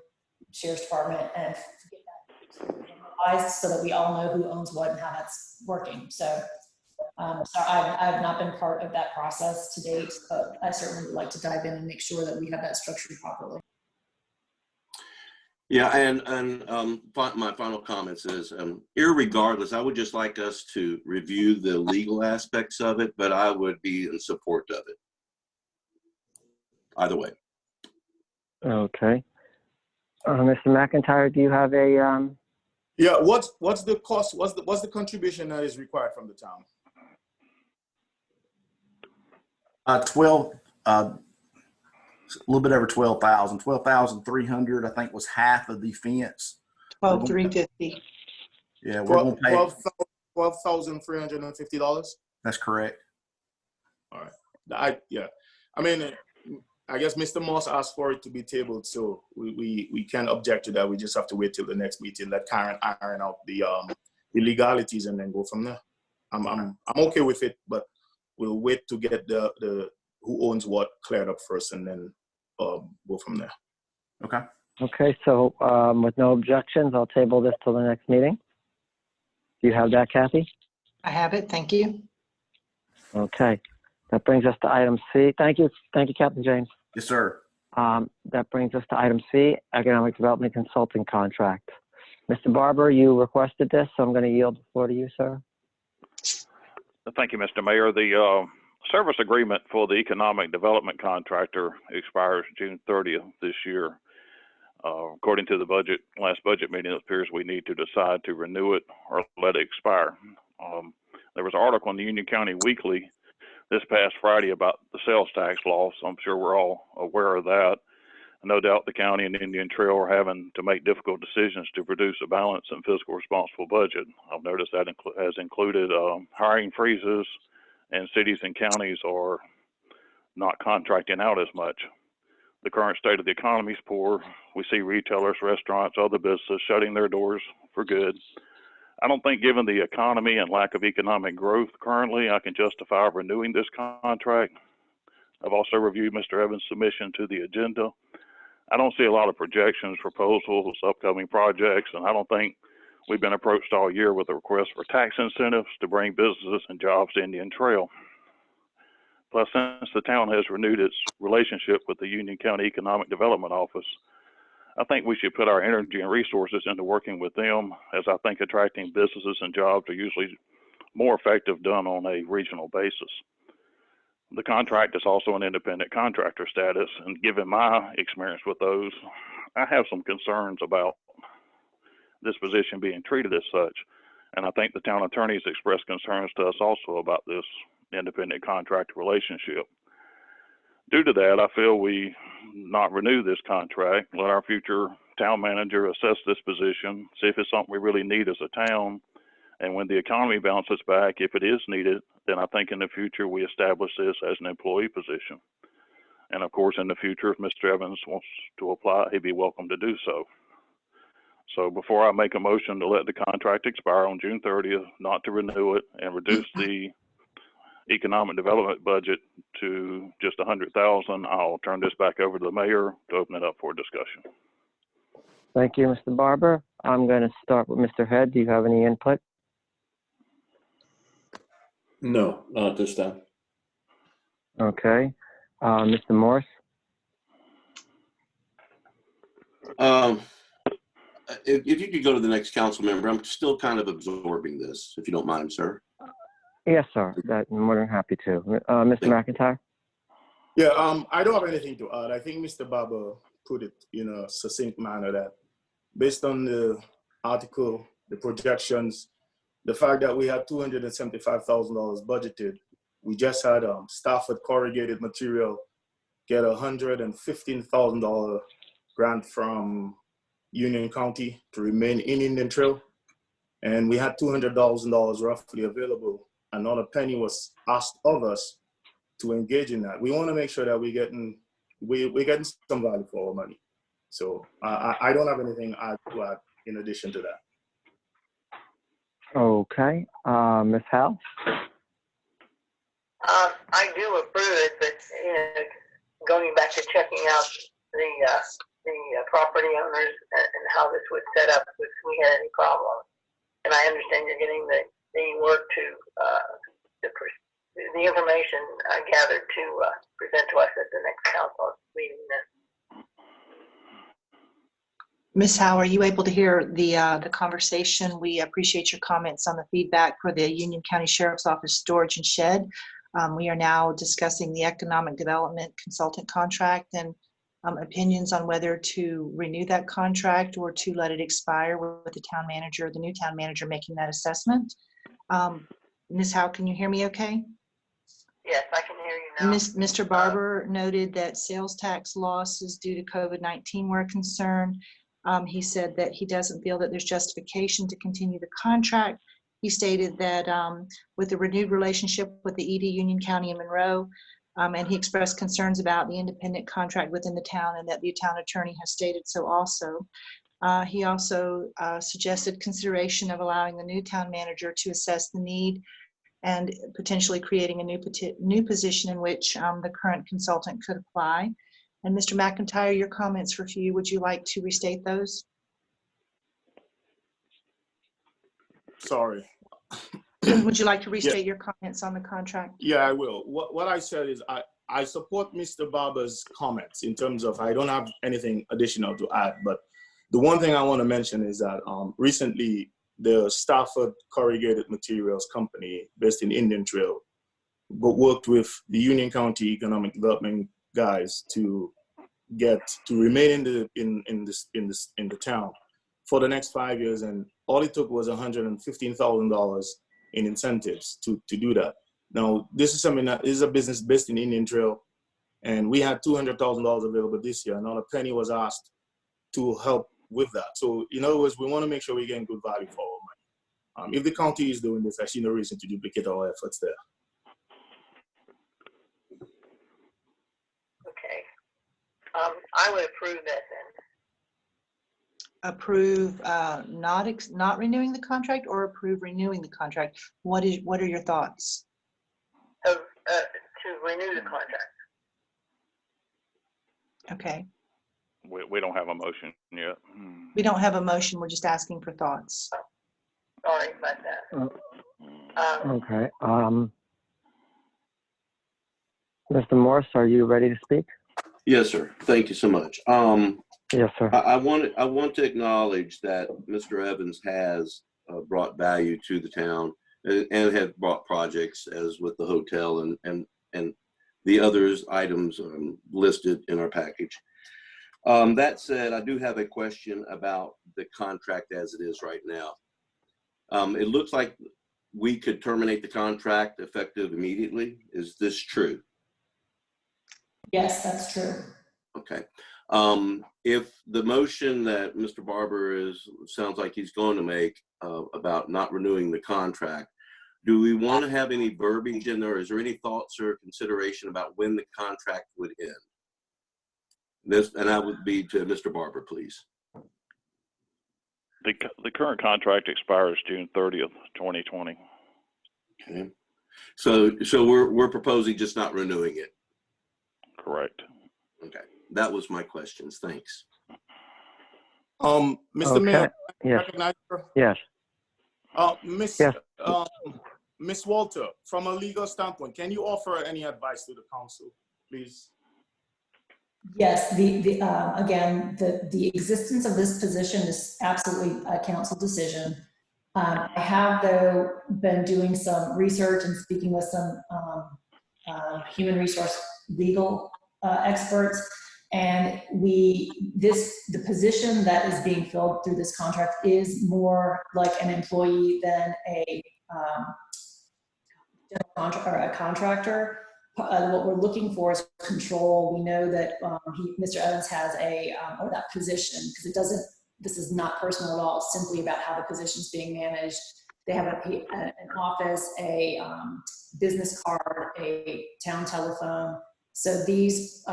Sheriff's Department and get that formalized so that we all know who owns what and how that's working. So, so I've not been part of that process to date, but I certainly would like to dive in and make sure that we have that structured properly. Yeah, and my final comments is, irregardless, I would just like us to review the legal aspects of it, but I would be in support of it. Either way. Okay. Mr. McIntyre, do you have a? Yeah. What's the cost? What's the contribution that is required from the town? 12. A little bit over 12,000. 12,300, I think, was half of the fence. 12,350. Yeah, we're going to pay $12,350. That's correct. All right. I mean, I guess Mr. Morse asked for it to be tabled, so we can't object to that. We just have to wait till the next meeting, let Karen iron out the legalities, and then go from there. I'm okay with it, but we'll wait to get the who owns what cleared up first, and then go from there. Okay. Okay. So with no objections, I'll table this till the next meeting. Do you have that, Kathy? I have it. Thank you. Okay. That brings us to item C. Thank you, Captain James. Yes, sir. That brings us to item C, Economic Development Consulting Contract. Mr. Barber, you requested this, so I'm going to yield the floor to you, sir. Thank you, Mr. Mayor. The service agreement for the economic development contractor expires June 30th this year. According to the last budget meeting, it appears we need to decide to renew it or let it expire. There was an article in the Union County Weekly this past Friday about the sales tax law, so I'm sure we're all aware of that. No doubt the county and Indian Trail are having to make difficult decisions to produce a balanced and fiscal responsible budget. I've noticed that has included hiring freezes, and cities and counties are not contracting out as much. The current state of the economy is poor. We see retailers, restaurants, other businesses shutting their doors for good. I don't think, given the economy and lack of economic growth currently, I can justify renewing this contract. I've also reviewed Mr. Evans' submission to the agenda. I don't see a lot of projections, proposals, upcoming projects, and I don't think we've been approached all year with a request for tax incentives to bring businesses and jobs to Indian Trail. Plus, since the town has renewed its relationship with the Union County Economic Development Office, I think we should put our energy and resources into working with them, as I think attracting businesses and jobs are usually more effective done on a regional basis. The contract is also an independent contractor status, and given my experience with those, I have some concerns about this position being treated as such. And I think the town attorneys expressed concerns to us also about this independent contractor relationship. Due to that, I feel we not renew this contract, let our future town manager assess this position, see if it's something we really need as a town, and when the economy bounces back, if it is needed, then I think in the future we establish this as an employee position. And of course, in the future, if Mr. Evans wants to apply, he'd be welcome to do so. So before I make a motion to let the contract expire on June 30th, not to renew it, and reduce the economic development budget to just $100,000, I'll turn this back over to the mayor to open it up for discussion. Thank you, Mr. Barber. I'm going to start with Mr. Head. Do you have any input? No, not at this time. Okay. Mr. Morse? If you could go to the next council member, I'm still kind of absorbing this, if you don't mind, sir. Yes, sir. I'm more than happy to. Mr. McIntyre? Yeah, I don't have anything to add. I think Mr. Barber put it in a succinct manner that based on the article, the projections, the fact that we had $275,000 budgeted, we just had Stafford corrugated material get a $115,000 grant from Union County to remain in Indian Trail. And we had $200,000 roughly available, and not a penny was asked of us to engage in that. We want to make sure that we're getting some value for our money. So I don't have anything to add in addition to that. Okay, Ms. Howe? I do approve it, but going back to checking out the property owners and how this would set up if we had any problems. And I understand you're getting the work to the information gathered to present to us at the next council meeting. Ms. Howe, are you able to hear the conversation? We appreciate your comments on the feedback for the Union County Sheriff's Office storage and shed. We are now discussing the economic development consultant contract and opinions on whether to renew that contract or to let it expire with the town manager, the new town manager making that assessment. Ms. Howe, can you hear me okay? Yes, I can hear you now. Mr. Barber noted that sales tax losses due to COVID-19 were a concern. He said that he doesn't feel that there's justification to continue the contract. He stated that with the renewed relationship with the ED, Union County, and Monroe, and he expressed concerns about the independent contract within the town and that the town attorney has stated so also. He also suggested consideration of allowing the new town manager to assess the need and potentially creating a new position in which the current consultant could apply. And Mr. Mcintyre, your comments for you, would you like to restate those? Sorry. Would you like to restate your comments on the contract? Yeah, I will. What I said is I support Mr. Barber's comments in terms of I don't have anything additional to add, but the one thing I want to mention is that recently the Stafford Corrugated Materials Company based in Indian Trail worked with the Union County Economic Development guys to remain in the town for the next 5 years, and all it took was $115,000 in incentives to do that. Now, this is something that is a business based in Indian Trail, and we had $200,000 available this year. Not a penny was asked to help with that. So, in other words, we want to make sure we're getting good value for our money. If the county is doing this, I see no reason to duplicate our efforts there. Okay. I would approve that then. Approve not renewing the contract or approve renewing the contract? What are your thoughts? To renew the contract. Okay. We don't have a motion yet. We don't have a motion. We're just asking for thoughts. Sorry about that. Okay. Mr. Morse, are you ready to speak? Yes, sir. Thank you so much. Yes, sir. I want to acknowledge that Mr. Evans has brought value to the town and have brought projects, as with the hotel and the others items listed in our package. That said, I do have a question about the contract as it is right now. It looks like we could terminate the contract effective immediately. Is this true? Yes, that's true. Okay. If the motion that Mr. Barber sounds like he's going to make about not renewing the contract, do we want to have any verbiage in there? Is there any thoughts or consideration about when the contract would end? And that would be to Mr. Barber, please. The current contract expires June 30th, 2020. Okay. So we're proposing just not renewing it. Correct. Okay. That was my questions. Thanks. Mr. Mayor. Yes. Yes. Miss Walter, from a legal standpoint, can you offer any advice to the council, please? Yes, again, the existence of this position is absolutely a council decision. I have, though, been doing some research and speaking with some human resource legal experts, and the position that is being filled through this contract is more like an employee than a contractor. what we're looking for is control. We know that Mr. Evans has or that position, because this is not personal at all. It's simply about how the position's being managed. They have an office, a business card, a town telephone. So these,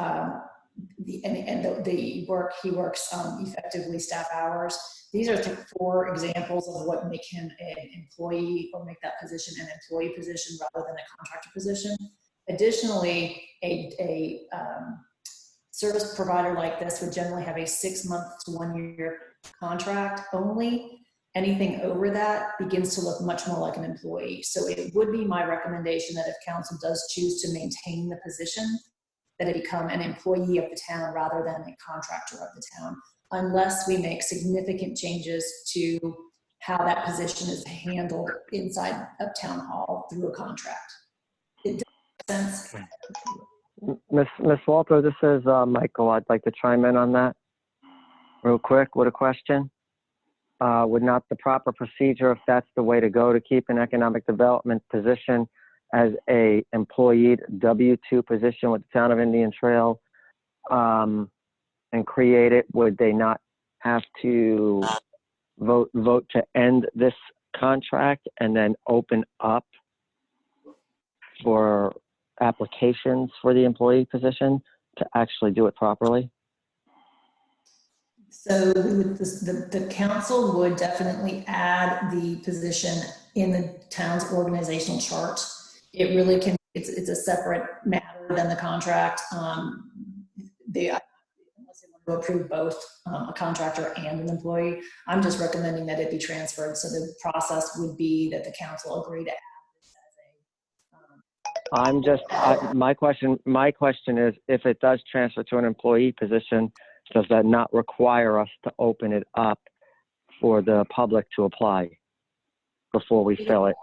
he works effectively staff hours. These are 4 examples of what make him an employee, or make that position an employee position rather than a contractor position. Additionally, a service provider like this would generally have a 6-month to 1-year contract only. Anything over that begins to look much more like an employee. So it would be my recommendation that if council does choose to maintain the position, that it become an employee of the town rather than a contractor of the town, unless we make significant changes to how that position is handled inside of town hall through a contract. It does make sense. Miss Walter, this is Michael. I'd like to chime in on that real quick with a question. Would not the proper procedure, if that's the way to go, to keep an economic development position as a employed W-2 position with the town of Indian Trail, and create it? Would they not have to vote to end this contract and then open up for applications for the employee position to actually do it properly? So the council would definitely add the position in the town's organizational chart. It really can, it's a separate matter than the contract. Unless they want to approve both a contractor and an employee, I'm just recommending that it be transferred. So the process would be that the council agree to add this as a. My question is, if it does transfer to an employee position, does that not require us to open it up for the public to apply before we fill it?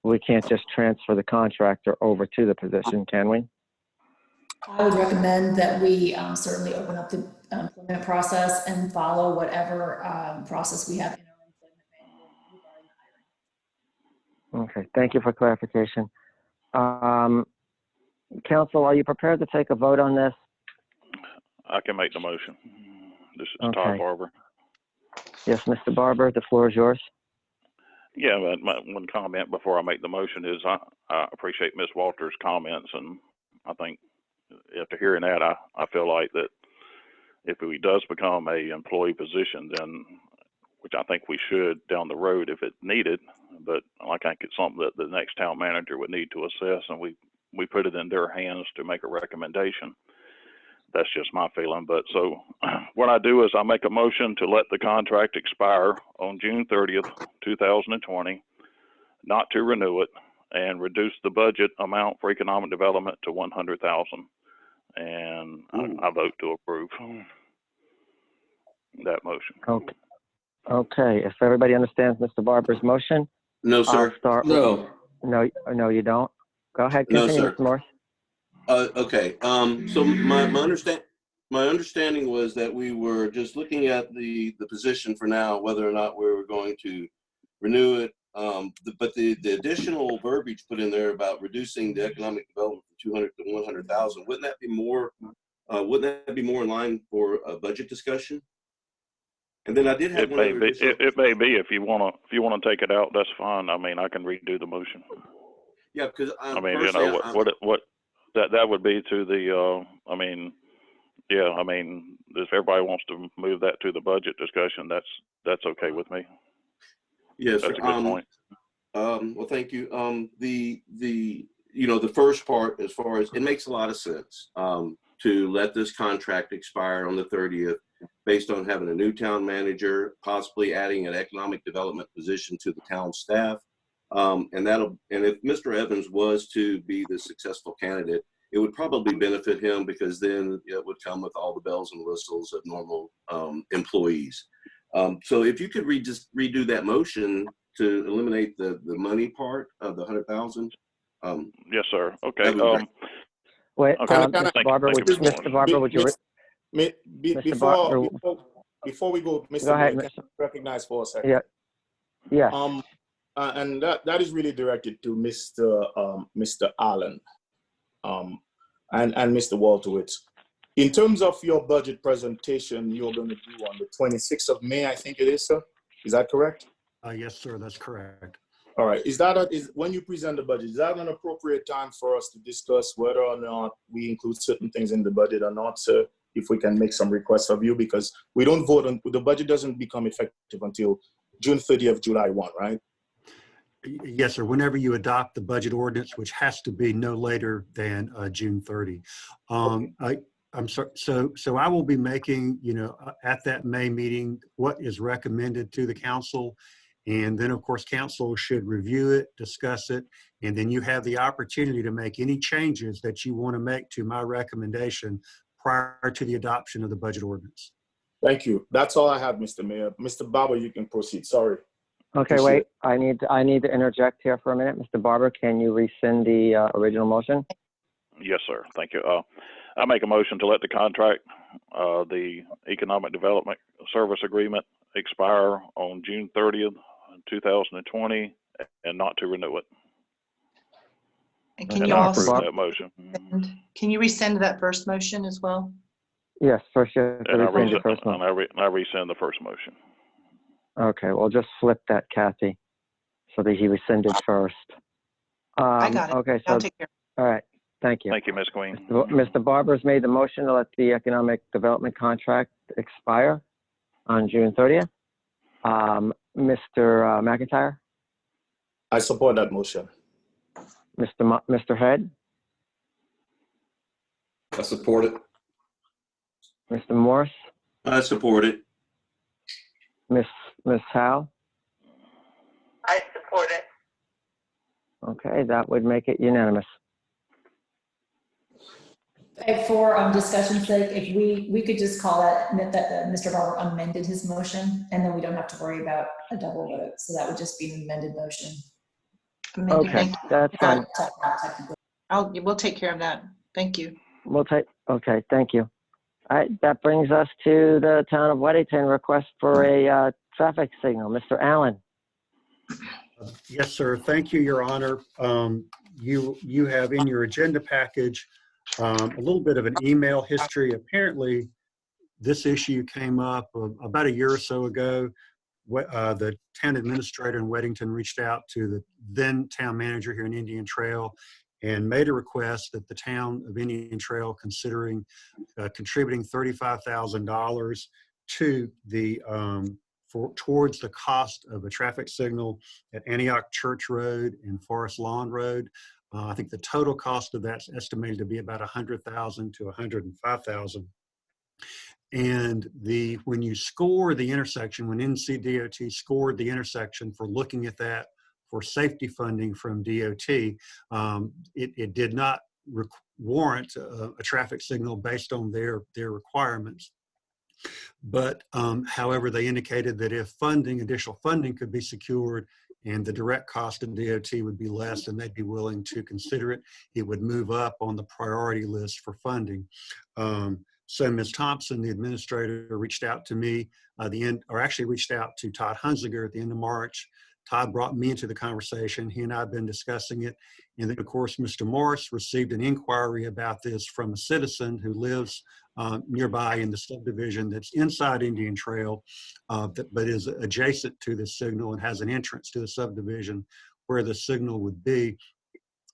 We can't just transfer the contractor over to the position, can we? I would recommend that we certainly open up the employment process and follow whatever process we have in our employment manual regarding hiring. Okay, thank you for clarification. Council, are you prepared to take a vote on this? I can make the motion. This is Okay. Todd Barber. Yes, Mr. Barber, the floor is yours. Yeah, my one comment before I make the motion is I appreciate Ms. Walter's comments, and I think after hearing that, I feel like that if he does become a employee position, then, which I think we should down the road if it's needed, but I think it's something that the next town manager would need to assess, and we put it in their hands to make a recommendation. That's just my feeling. But so what I do is I make a motion to let the contract expire on June 30th, 2020, not to renew it, and reduce the budget amount for economic development to $100,000. And I vote to approve that motion. Okay. If everybody understands Mr. Barber's motion, No, sir. I'll start. No. No, you don't. Go ahead. No, Continue, sir. Mr. Morse. Okay. So my understanding was that we were just looking at the position for now, whether or not we were going to renew it. But the additional verbiage put in there about reducing the economic development from 200 to 100,000, wouldn't that be more? Wouldn't that be more in line for a budget discussion? And then I did have It may be if you want to take it out, that's fine. I mean, I can redo the motion. Yeah, because I mean, you know what that would be to the. I mean, yeah. I mean, if everybody wants to move that to the budget discussion, that's okay with me. Yes, that's a good point. Well, thank you. The first part, as far as it makes a lot of sense to let this contract expire on the 30th, based on having a new town manager, possibly adding an economic development position to the town staff. And if Mr. Evans was to be the successful candidate, it would probably benefit him, because then it would come with all the bells and whistles of normal employees. So if you could just redo that motion to eliminate the money part of the 100,000. Yes, sir. Okay. Wait, okay. Mr. Barber, Mr. Barber, would you? Before we go, Mr. Go ahead, Mayor, can I recognize for a second? Yeah. And that is really directed to Mr. Allen. and Mr. Waltowitz. In terms of your budget presentation, you're going to do on the 26th of May, I think it is, sir. Is that correct? Yes, sir, that's correct. All right. Is when you present the budget, is that an appropriate time for us to discuss whether or not we include certain things in the budget or not, sir? If we can make some requests of you, because we don't vote on the budget doesn't become effective until June 30th, July 1, right? Yes, sir. Whenever you adopt the budget ordinance, which has to be no later than June 30. I'm sorry. So I will be making, at that May meeting, what is recommended to the council. And then, of course, council should review it, discuss it, and then you have the opportunity to make any changes that you want to make to my recommendation prior to the adoption of the budget ordinance. Thank you. That's all I have, Mr. Mayor. Mr. Barber, you can proceed. Sorry. Okay, wait. I need to interject here for a minute. Mr. Barber, can you rescind the original motion? Yes, sir. Thank you. I make a motion to let the contract, the Economic Development Service Agreement, expire on June 30th, 2020, and not to renew it. And can you also, that motion. can you resend that first motion as well? Yes, first you have to And I rescind the first motion. rescind the first motion. Okay, well, just flip that, Kathy, so that he rescinded first. I got it. Okay, I'll take care. All right, thank you. Thank you, Ms. Queen. Mr. Barber's made the motion to let the economic development contract expire on June 30th. Mr. McIntyre, I support that motion. Mr. Head, I support it. Mr. Morse, I support it. Miss Howe. I support it. Okay, that would make it unanimous. For discussion's sake, if we could just call that Mr. Barber amended his motion, and then we don't have to worry about a double vote. So that would just be an amended motion. Okay, that's fine. We'll take care of that. Thank you. Okay, thank you. All right, that brings us to the Town of Weddington request for a traffic signal. Mr. Allen. Yes, sir. Thank you, Your Honor. You have in your agenda package a little bit of an email history. Apparently, this issue came up about a year or so ago. The town administrator in Weddington reached out to the then town manager here in Indian Trail and made a request that the town of Indian Trail considering contributing $35,000 to the towards the cost of a traffic signal at Antioch Church Road and Forest Lawn Road. I think the total cost of that's estimated to be about $100,000 to $105,000. And when you score the intersection, when NCDOT scored the intersection for looking at that for safety funding from DOT, it did not warrant a traffic signal based on their requirements. But however, they indicated that if additional funding could be secured and the direct cost of DOT would be less, then they'd be willing to consider it. It would move up on the priority list for funding. So Ms. Thompson, the administrator, reached out to me reached out to Todd Hunziger at the end of March. Todd brought me into the conversation. He and I have been discussing it. And then, of course, Mr. Morse received an inquiry about this from a citizen who lives nearby in the subdivision that's inside Indian Trail, but is adjacent to the signal and has an entrance to the subdivision where the signal would be,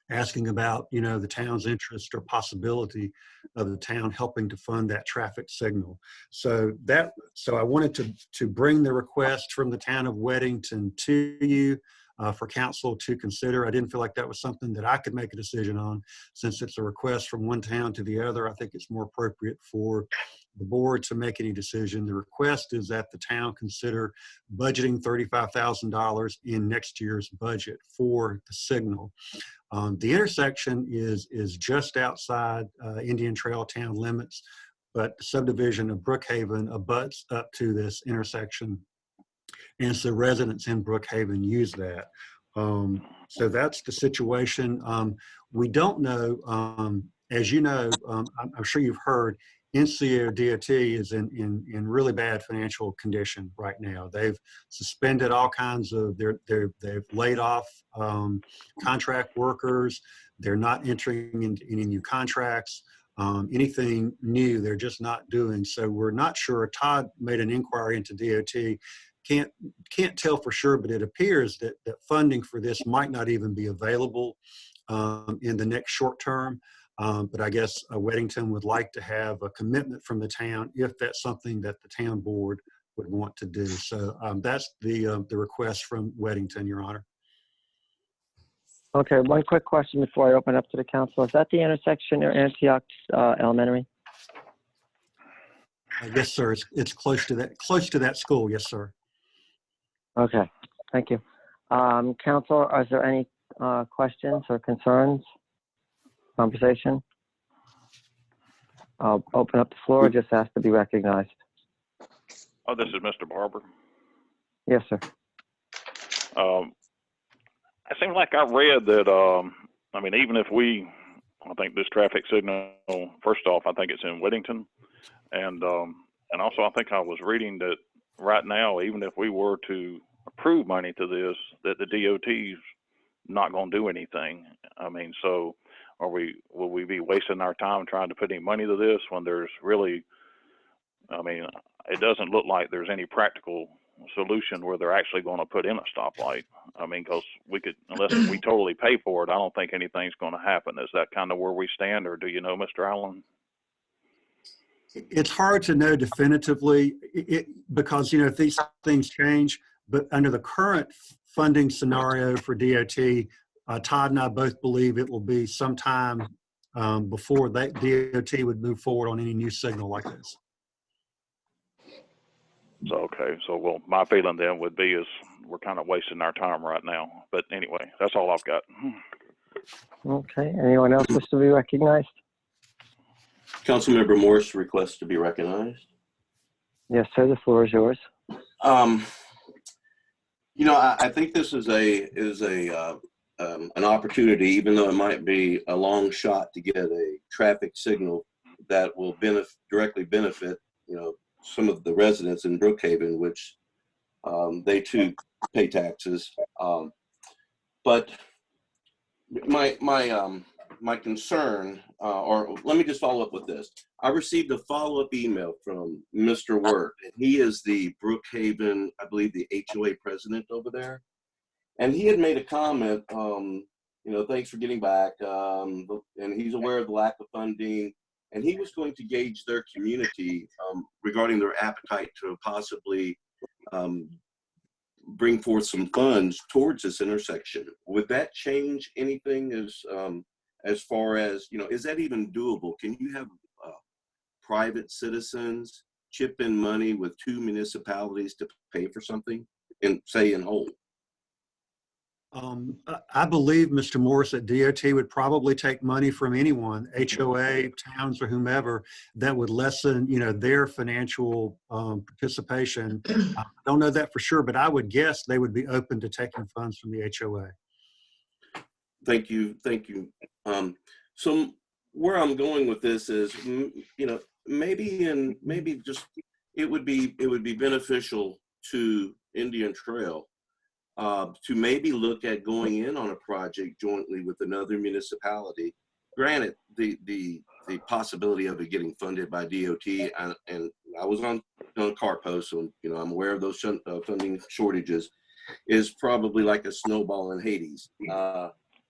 asking about, the town's interest or possibility of the town helping to fund that traffic signal. So I wanted to bring the request from the town of Weddington to you for council to consider. I didn't feel like that was something that I could make a decision on. Since it's a request from one town to the other, I think it's more appropriate for the board to make any decision. The request is that the town consider budgeting $35,000 in next year's budget for the signal. The intersection is just outside Indian Trail town limits, but the subdivision of Brookhaven abuts up to this intersection. And so residents in Brookhaven use that. So that's the situation. We don't know, as you know, I'm sure you've heard, NCO DOT is in really bad financial condition right now. They've suspended all kinds of, they've laid off contract workers. They're not entering into any new contracts, anything new. They're just not doing. So we're not sure. Todd made an inquiry into DOT. Can't tell for sure, but it appears that funding for this might not even be available in the next short term. But I guess Weddington would like to have a commitment from the town if that's something that the town board would want to do. So that's the request from Weddington, Your Honor. Okay, one quick question before I open up to the council. Is that the intersection near Antioch Elementary? Yes, sir. It's close to that school. Yes, sir. Okay, thank you. Council, is there any questions or concerns? Conversation? I'll open up the floor. Just ask to be recognized. Oh, this is Mr. Barber. Yes, sir. It seems like I read that, I mean, even if I think this traffic signal, first off, I think it's in Whittington. And also I think I was reading that right now, even if we were to approve money to this, that the DOT's not going to do anything. I mean, so will we be wasting our time trying to put any money to this when there's really, I mean, it doesn't look like there's any practical solution where they're actually going to put in a stoplight. I mean, because unless we totally pay for it, I don't think anything's going to happen. Is that kind of where we stand, or do you know, Mr. Allen? It's hard to know definitively because, you know, these things change, but under the current funding scenario for DOT, Todd and I both believe it will be sometime before that DOT would move forward on any new signal like this. So, okay. So, well, my feeling then would be is we're kind of wasting our time right now. But anyway, that's all I've got. Okay. Anyone else wish to be recognized? Councilmember Morse requests to be recognized. Yes, sir. The floor is yours. You know, I think this is an opportunity, even though it might be a long shot, to get a traffic signal that will directly benefit, you know, some of the residents in Brookhaven, which they too pay taxes. But my concern, or let me just follow up with this. I received a follow-up email from Mr. Wirt, and he is the Brookhaven, I believe, the HOA president over there. And he had made a comment, you know, thanks for getting back, and he's aware of the lack of funding, and he was going to gauge their community regarding their appetite to possibly bring forth some funds towards this intersection. Would that change anything as far as, you know, is that even doable? Can you have private citizens chip in money with two municipalities to pay for something, and say in whole? I believe, Mr. Morse, that DOT would probably take money from anyone, HOA, towns, or whomever, that would lessen, you know, their financial participation. I don't know that for sure, but I would guess they would be open to taking funds from the HOA. Thank you. So where I'm going with this is, you know, maybe just it would be beneficial to Indian Trail to maybe look at going in on a project jointly with another municipality. Granted, the possibility of it getting funded by DOT, and I was on a CART post, so, you know, I'm aware of those funding shortages, is probably like a snowball in Hades.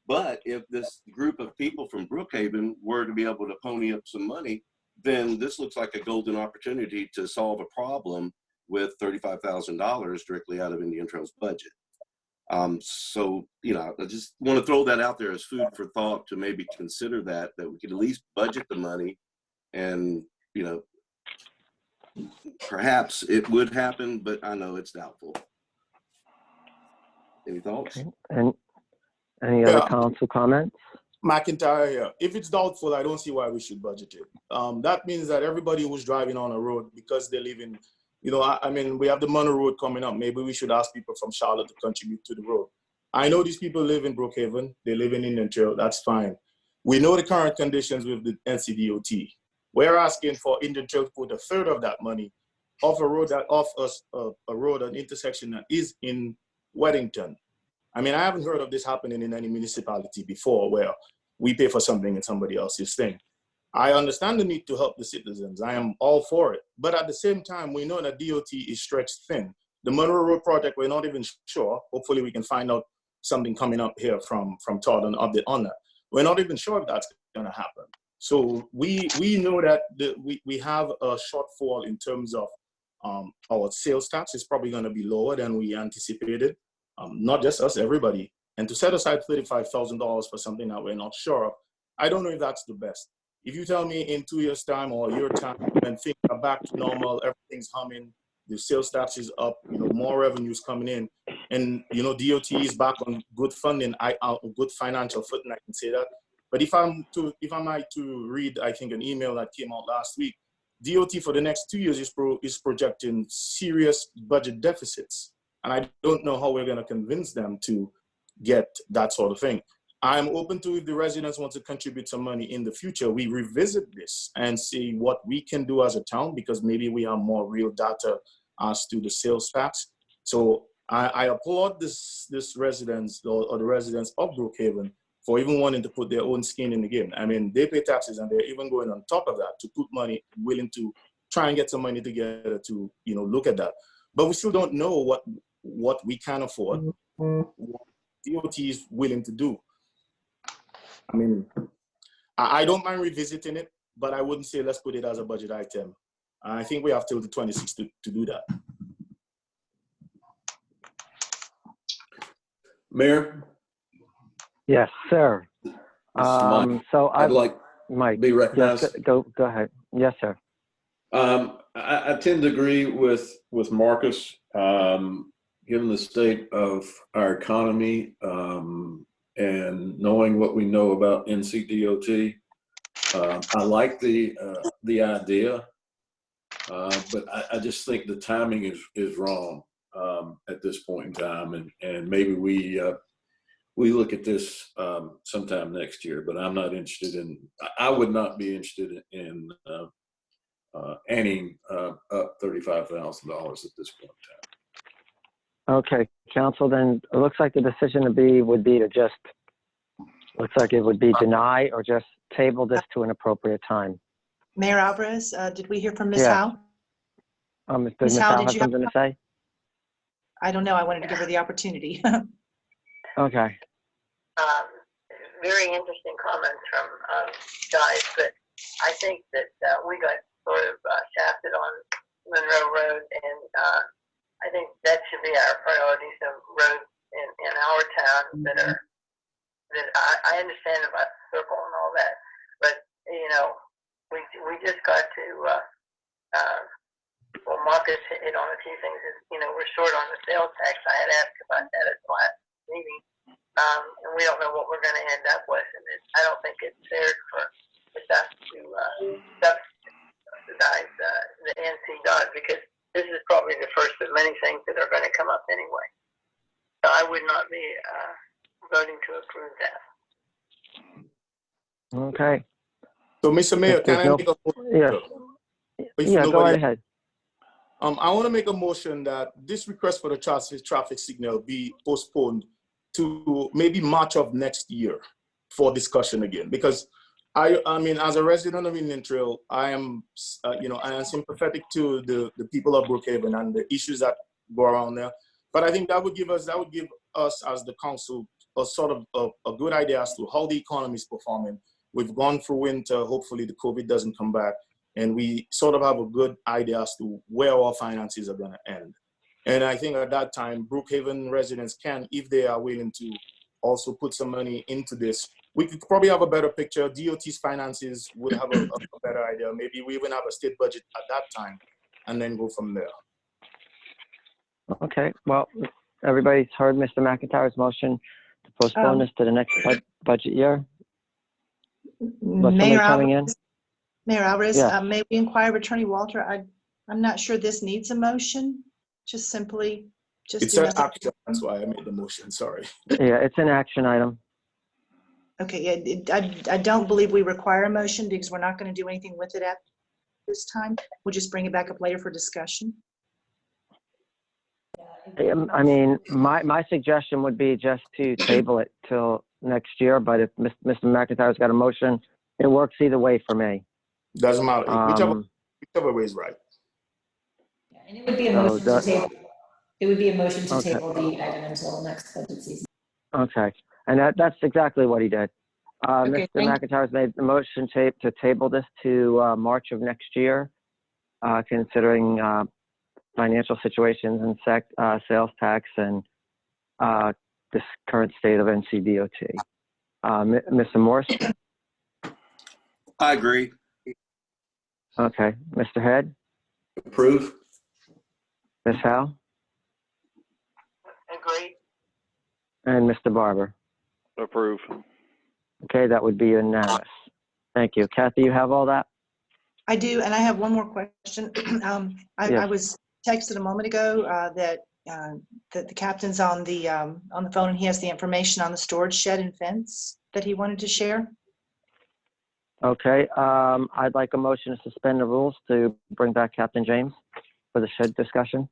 But if this group of people from Brookhaven were to be able to pony up some money, then this looks like a golden opportunity to solve a problem with $35,000 directly out of Indian Trail's budget. So, you know, I just want to throw that out there as food for thought to maybe consider that we could at least budget the money, and, you know, perhaps it would happen, but I know it's doubtful. Any thoughts? Okay. And any other council comments? Mcintyre here. If it's doubtful, I don't see why we should budget it. That means that everybody who's driving on a road, because they live in, you know, I mean, we have the Monroe Road coming up. Maybe we should ask people from Charlotte to contribute to the road. I know these people live in Brookhaven. They live in Indian Trail. That's fine. We know the current conditions with the NCDOT. We're asking for Indian Trail to put a third of that money off a road that an intersection that is in Weddington. I mean, I haven't heard of this happening in any municipality before, where we pay for something and somebody else's thing. I understand the need to help the citizens. I am all for it. But at the same time, we know that DOT is stretched thin. The Monroe Road project, we're not even sure. Hopefully we can find out something coming up here from Todd, an update on that. We're not even sure if that's going to happen. So we know that we have a shortfall in terms of our sales tax is probably going to be lower than we anticipated. Not just us, everybody. And to set aside $35,000 for something that we're not sure of, I don't know if that's the best. If you tell me in 2 years' time or a year time, when things are back to normal, everything's humming, the sales tax is up, more revenues coming in, and DOT is back on good funding, good financial footing, I can say that. But if I might to read, I think an email that came out last week, DOT for the next 2 years is projecting serious budget deficits, and I don't know how we're going to convince them to get that sort of thing. I'm open to, if the residents want to contribute some money in the future, we revisit this and see what we can do as a town, because maybe we have more real data as to the sales tax. So I applaud this residents or the residents of Brookhaven for even wanting to put their own skin in the game. I mean, they pay taxes and they're even going on top of that to put money, willing to try and get some money together to, look at that. But we still don't know what we can afford, what DOT is willing to do. I mean, I don't mind revisiting it, but I wouldn't say let's put it as a budget item. I think we have till the 26th to do that. Mayor? Yes, sir. So I'd like Mike, to be recognized. Yes, go ahead. Yes, sir. I tend to agree with Marcus, given the state of our economy, and knowing what we know about NCDOT. I like the idea, but I just think the timing is wrong at this point in time, and maybe we look at this sometime next year. But I'm not interested in. I would not be interested in adding up $35,000 at this point in time. Okay, council, then it looks like the decision would be to just, looks like it would be deny or just table this to an appropriate time. Mayor Alvarez, did we hear from Ms. Yeah. Howe? Did Ms. Ms. Howe, Howe did have you have- something to say? I don't know. I wanted to give her the opportunity. Okay. Very interesting comments from guys, but I think that we got sort of shafted on Monroe Road, and I think that should be our priority. Some roads in our town that I understand about the circle and all that, but we just got to. Well, Marcus hit on a few things. We're short on the sales tax. I had asked about that at the last meeting, and we don't know what we're going to end up with. And I don't think it's fair for us to subsidize the NCDOT, because this is probably the first of many things that are going to come up anyway. So I would not be voting to approve that. Okay. So, Mr. Mayor, can I make a motion? Yeah, go right ahead. I want to make a motion that this request for the traffic signal be postponed to maybe March of next year for discussion again, because I mean, as a resident of Indian Trail, I am, I am sympathetic to the people of Brookhaven and the issues that go around there. But I think that would give us as the council a sort of a good idea as to how the economy is performing. We've gone through winter. Hopefully the COVID doesn't come back, and we sort of have a good idea as to where our finances are going to end. And I think at that time, Brookhaven residents can, if they are willing to also put some money into this, we could probably have a better picture. DOT's finances would have a better idea. Maybe we even have a state budget at that time and then go from there. Okay, well, everybody's heard Mr. McIntyre's motion to postpone this to the next budget year. Mayor coming in? Mayor Alvarez, Yeah. May we inquire of Attorney Walter? I'm not sure this needs a motion. Just simply, It's an action. That's why I made the motion. Sorry. Yeah, it's an action item. Okay, yeah, I don't believe we require a motion because we're not going to do anything with it at this time. We'll just bring it back up later for discussion. I mean, my suggestion would be just to table it till next year, but if Mr. McIntyre's got a motion, it works either way for me. Doesn't matter. Whichever way is right. Yeah, and it would be a So motion to that- table. It would be a motion to Okay. table the item until next budget season. Okay, and that's exactly what he did. Okay, Mr. McIntyre's made the motion to table this to March of next year, considering financial situations and sales tax and this current state of NCDOT. Mr. Morse? I agree. Okay. Mr. Head? Approve? Ms. Howe? Agree. And Mr. Barber? Approve. Okay, that would be unanimous. Thank you. Kathy, you have all that? I do, and I have one more question. I Yes. was texted a moment ago that the captain's on the phone and he has the information on the storage shed and fence that he wanted to share. Okay, I'd like a motion to suspend the rules to bring back Captain James for the shed discussion.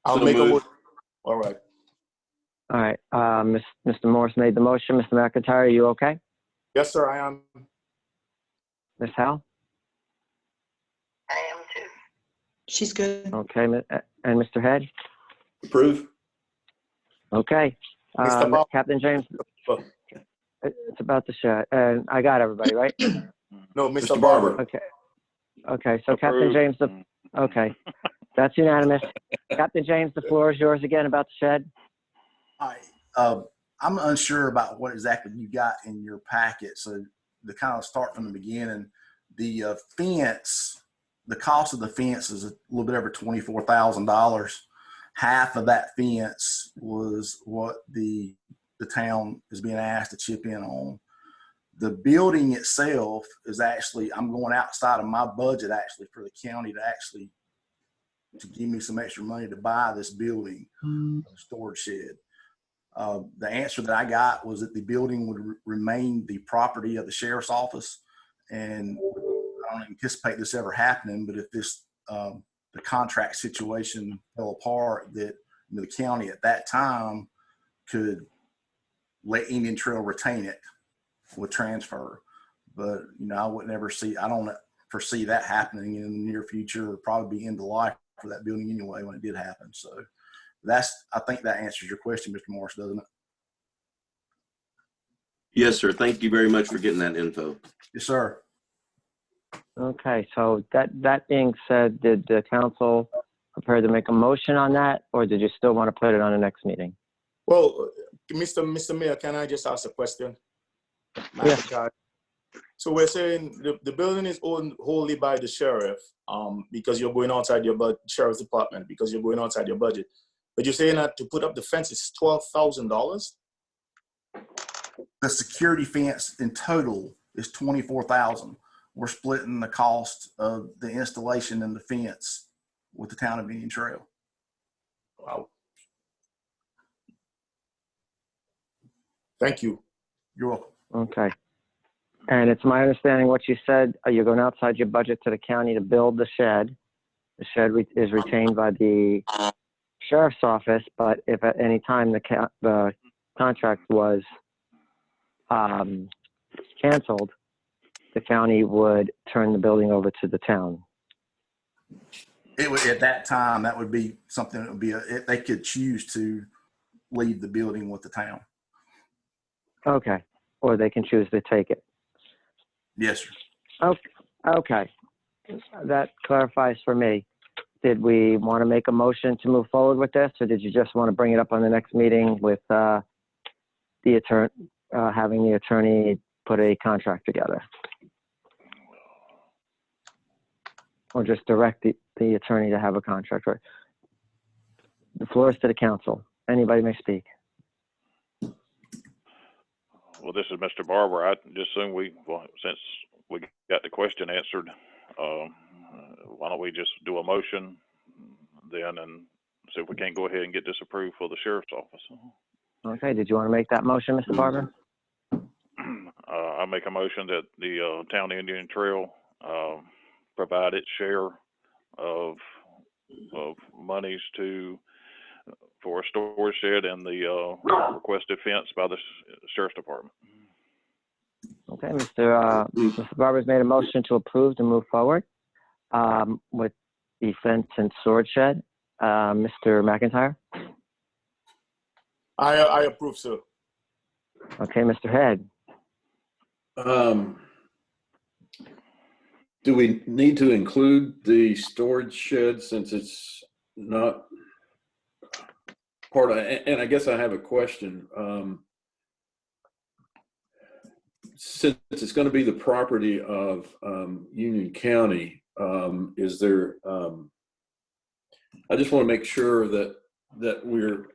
I'll So make a moved. motion. All right. All right, Mr. Morse made the motion. Mr. McIntyre, are you okay? Yes, sir, I am. Ms. Howe? I am too. She's good. Okay, and Mr. Head? Approve? Okay. Mr. Bob. Captain James, Oh. it's about the shed, and I got everybody, right? No, Mr. Mr. Barber. Barber. Okay. Okay, so Captain Approve. James, okay, that's unanimous. Captain James, the floor is yours again about the shed. I'm unsure about what exactly you got in your packet. So to kind of start from the beginning, the fence, the cost of the fence is a little bit over $24,000. Half of that fence was what the town is being asked to chip in on. The building itself is actually, I'm going outside of my budget actually for the county to give me some extra money to buy this building, a storage shed. The answer that I got was that the building would remain the property of the sheriff's office, and I don't anticipate this ever happening. But if this the contract situation fell apart, that the county at that time could let Indian Trail retain it with transfer. But I would never see. I don't foresee that happening in the near future. It'll probably be end of life for that building anyway when it did happen. So. I think that answers your question, Mr. Morse, doesn't it? Yes, sir. Thank you very much for getting that info. Yes, sir. Okay, so that being said, did the council prepare to make a motion on that, or did you still want to put it on the next meeting? Well, Mr. Mayor, can I just ask a question? Yes. So we're saying the building is owned wholly by the sheriff because you're going outside your sheriff's department because you're going outside your budget. But you're saying that to put up the fence is $12,000? The security fence in total is $24,000. We're splitting the cost of the installation and the fence with the town of Indian Trail. Wow. Thank you. You're welcome. Okay. And it's my understanding what you said, you're going outside your budget to the county to build the shed. The shed is retained by the sheriff's office, but if at any time the contract was canceled, the county would turn the building over to the town. It would, at that time, that would be something that would be, they could choose to leave the building with the town. Okay. Or they can choose to take it. Yes, sir. Okay. That clarifies for me. Did we want to make a motion to move forward with this, or did you just want to bring it up on the next meeting with the attorney, having the attorney put a contract together? Or just direct the attorney to have a contract? The floor is to the council. Anybody may speak. Well, this is Mr. Barber. I just assume since we got the question answered, why don't we just do a motion then and see if we can't go ahead and get this approved for the sheriff's office. Okay, did you want to make that motion, Mr. Barber? I make a motion that the town Indian Trail provide its share of monies to for a storage shed and the requested fence by the sheriff's department. Okay, Mr. Barber's made a motion to approve to move forward with the fence and storage shed. Mr. McIntyre? I approve, sir. Okay, Mr. Head? Do we need to include the storage shed since it's not part of, and I guess I have a question. Since it's going to be the property of Union County, is there, I just want to make sure that we're,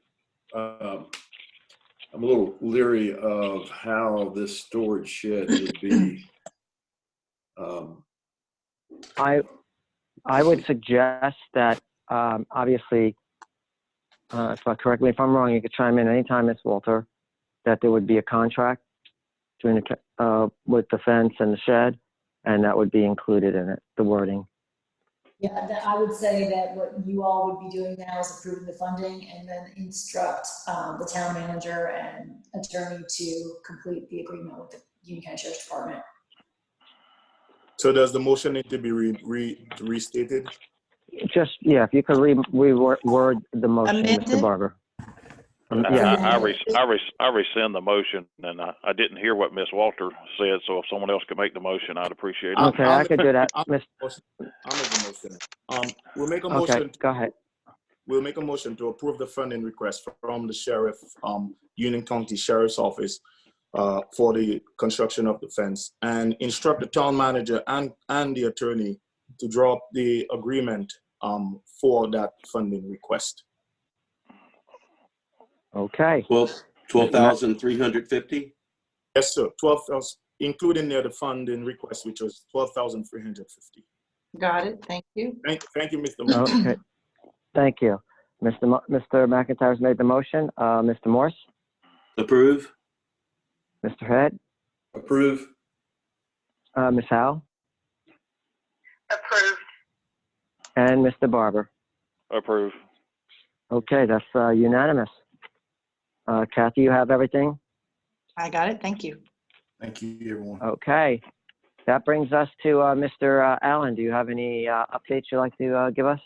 I'm a little leery of how this storage shed would be. I would suggest that, obviously, so correct me if I'm wrong, you could chime in anytime, Ms. Walter, that there would be a contract between with the fence and the shed, and that would be included in it, the wording. Yeah, I would say that what you all would be doing now is approving the funding and then instruct the town manager and attorney to complete the agreement with the Union County Sheriff's Department. So does the motion need to be restated? Just, yeah, if you could reword the motion, Amended? Mr. Barber. I rescind the motion, and I didn't hear what Ms. Walter said, so if someone else could make the motion, I'd appreciate it. Okay, I could do that. I'll make the motion. We'll make a motion. Okay, go ahead. We'll make a motion to approve the funding request from the sheriff, Union County Sheriff's Office for the construction of the fence, and instruct the town manager and the attorney to draw up the agreement for that funding request. Okay. 12,350. Yes, sir. 12,000, including there the funding request, which was 12,350. Got it. Thank you. Thank you, Mr. Moore. Okay. Thank you. Mr. McIntyre's made the motion. Mr. Morse? Approve. Mr. Head? Approve. Ms. Howe? Approved. And Mr. Barber? Approve. Okay, that's unanimous. Kathy, you have everything? I got it. Thank you. Thank you, everyone. Okay. That brings us to Mr. Allen. Do you have any updates you'd like to give us?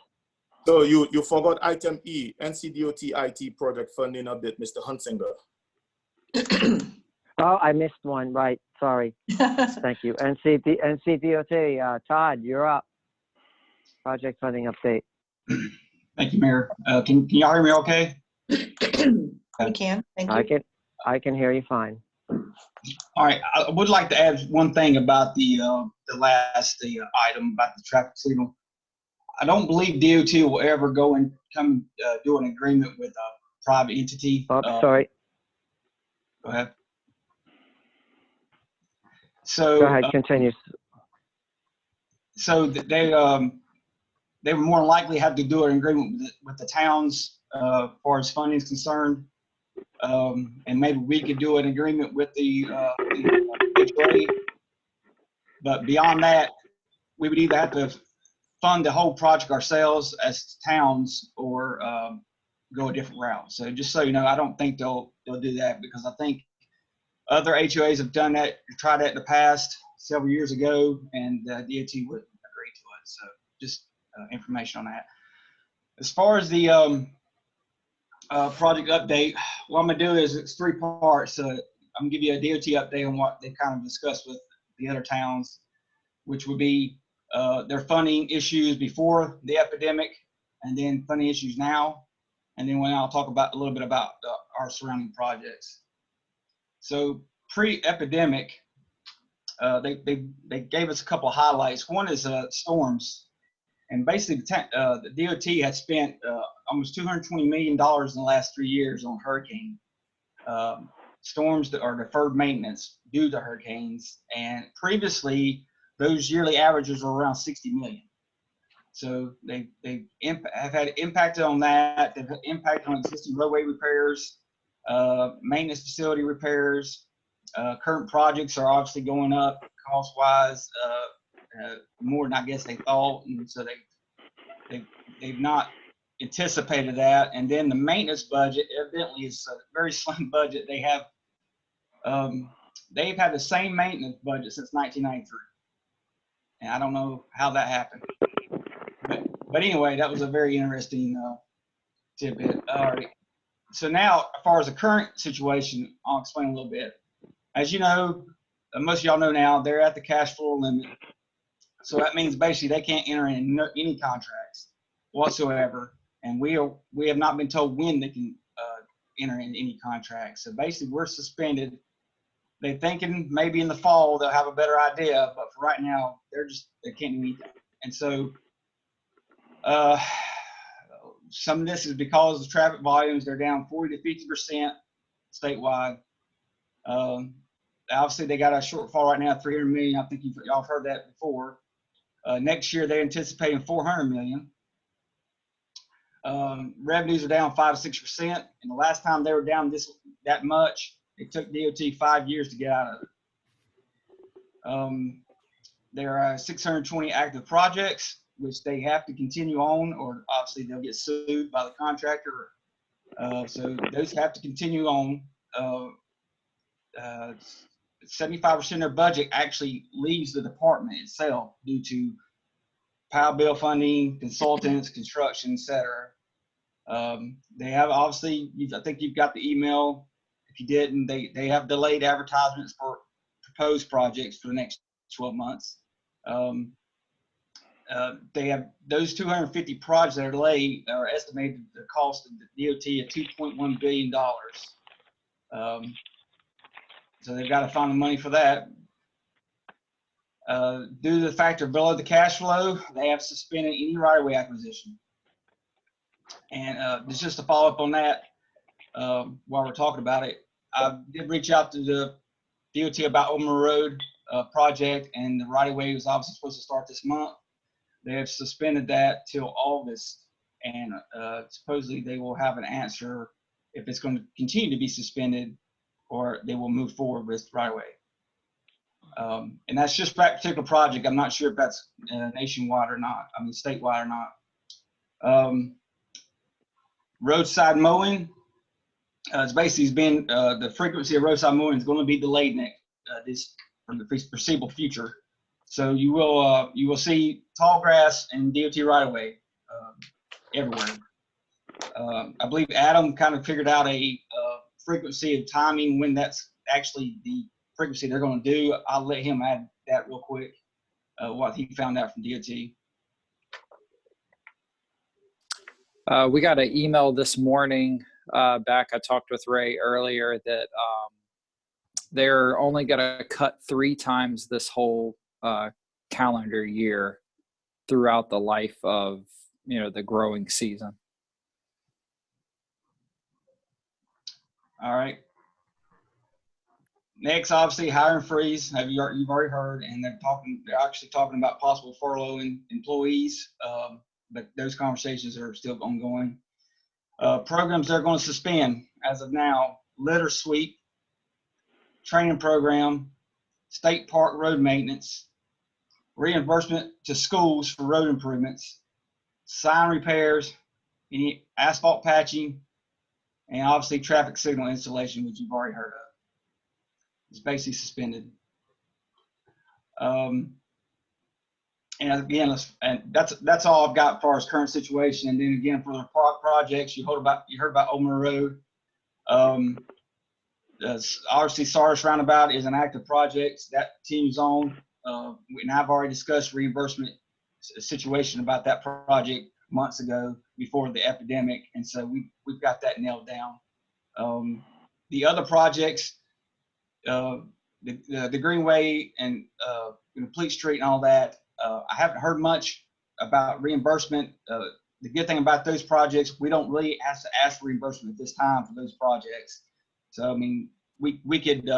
So you forgot item E, NCDOT IT project funding update, Mr. Hunsinger. Oh, I missed one. Right. Sorry. Thank you. NCDOT, Todd, you're up. Project funding update. Thank you, Mayor. Can y'all hear me okay? We can. Thank you. I can hear you fine. All right. I would like to add one thing about the last item about the traffic signal. I don't believe DOT will ever go and come do an agreement with a private entity. Oh, sorry. Go ahead. So Go ahead. Continue. So they would more than likely have to do an agreement with the towns as far as funding is concerned. And maybe we could do an agreement with the HOA. But beyond that, we would either have to fund the whole project ourselves as towns or go a different route. So just so you know, I don't think they'll do that, because I think other HOAs have done that, tried that in the past several years ago, and DOT wouldn't agree to it. So just information on that. As far as the project update, what I'm gonna do is it's 3 parts. I'm gonna give you a DOT update on what they kind of discussed with the other towns, which would be their funding issues before the epidemic, and then funding issues now, and then when I'll talk about a little bit about our surrounding projects. So pre-epidemic, they gave us a couple of highlights. One is storms. And basically, the DOT had spent almost $220 million in the last 3 years on hurricane storms that are deferred maintenance due to hurricanes. And previously, those yearly averages were around 60 million. So they have had impacted on that. They've impacted on existing roadway repairs, maintenance facility repairs. Current projects are obviously going up cost-wise. More than I guess they thought, and so they've not anticipated that. And then the maintenance budget evidently is a very slim budget. They have, they've had the same maintenance budget since 1993. And I don't know how that happened. But anyway, that was a very interesting tidbit. All right. So now, as far as the current situation, I'll explain a little bit. As you know, most of y'all know now, they're at the cash flow limit. So that means basically they can't enter in any contracts whatsoever. And we have not been told when they can enter in any contracts. So basically we're suspended. They're thinking maybe in the fall they'll have a better idea, but for right now, they can't do anything. And so some of this is because of traffic volumes. They're down 40 to 50% statewide. Obviously, they got a shortfall right now, 300 million. I think y'all have heard that before. Next year, they're anticipating 400 million. Revenues are down 5 to 6%. And the last time they were down that much, it took DOT 5 years to get out of it. There are 620 active projects, which they have to continue on, or obviously they'll get sued by the contractor. So those have to continue on. 75% of their budget actually leaves the department itself due to POW bill funding, consultants, construction, etc. They have obviously, I think you've got the email. If you didn't, they have delayed advertisements for proposed projects for the next 12 months. They have those 250 projects that are delayed are estimated the cost of the DOT at $2.1 billion. So they've got to find the money for that. Due to the fact they're below the cash flow, they have suspended any right-of-way acquisition. And just to follow up on that, while we're talking about it, I did reach out to the DOT about Omer Road project, and the right-of-way was obviously supposed to start this month. They have suspended that till August, and supposedly they will have an answer if it's going to continue to be suspended, or they will move forward with right-of-way. And that's just that particular project. I'm not sure if that's nationwide or not, I mean statewide or not. Roadside mowing, it's basically been, the frequency of roadside mowing is going to be delayed for the foreseeable future. So you will see tall grass and DOT right-of-way everywhere. I believe Adam kind of figured out a frequency of timing when that's actually the frequency they're going to do. I'll let him add that real quick, what he found out from DOT. We got an email this morning back. I talked with Ray earlier that they're only going to cut 3 times this whole calendar year throughout the life of the growing season. All right. Next, obviously, hiring freeze. You've already heard, and they're actually talking about possible furloughing employees, but those conversations are still ongoing. Programs they're going to suspend as of now: litter sweep, training program, state park road maintenance, reimbursement to schools for road improvements, sign repairs, any asphalt patching, and obviously traffic signal installation, which you've already heard of. It's basically suspended. And again, that's all I've got as far as current situation. And then again, for the projects, you heard about Omer Road. Obviously, Sardis Roundabout is an active project that continues on. And I've already discussed reimbursement situation about that project months ago before the epidemic, and so we've got that nailed down. The other projects, the Greenway and Complete Street and all that, I haven't heard much about reimbursement. The good thing about those projects, we don't really have to ask for reimbursement at this time for those projects. So I mean, we could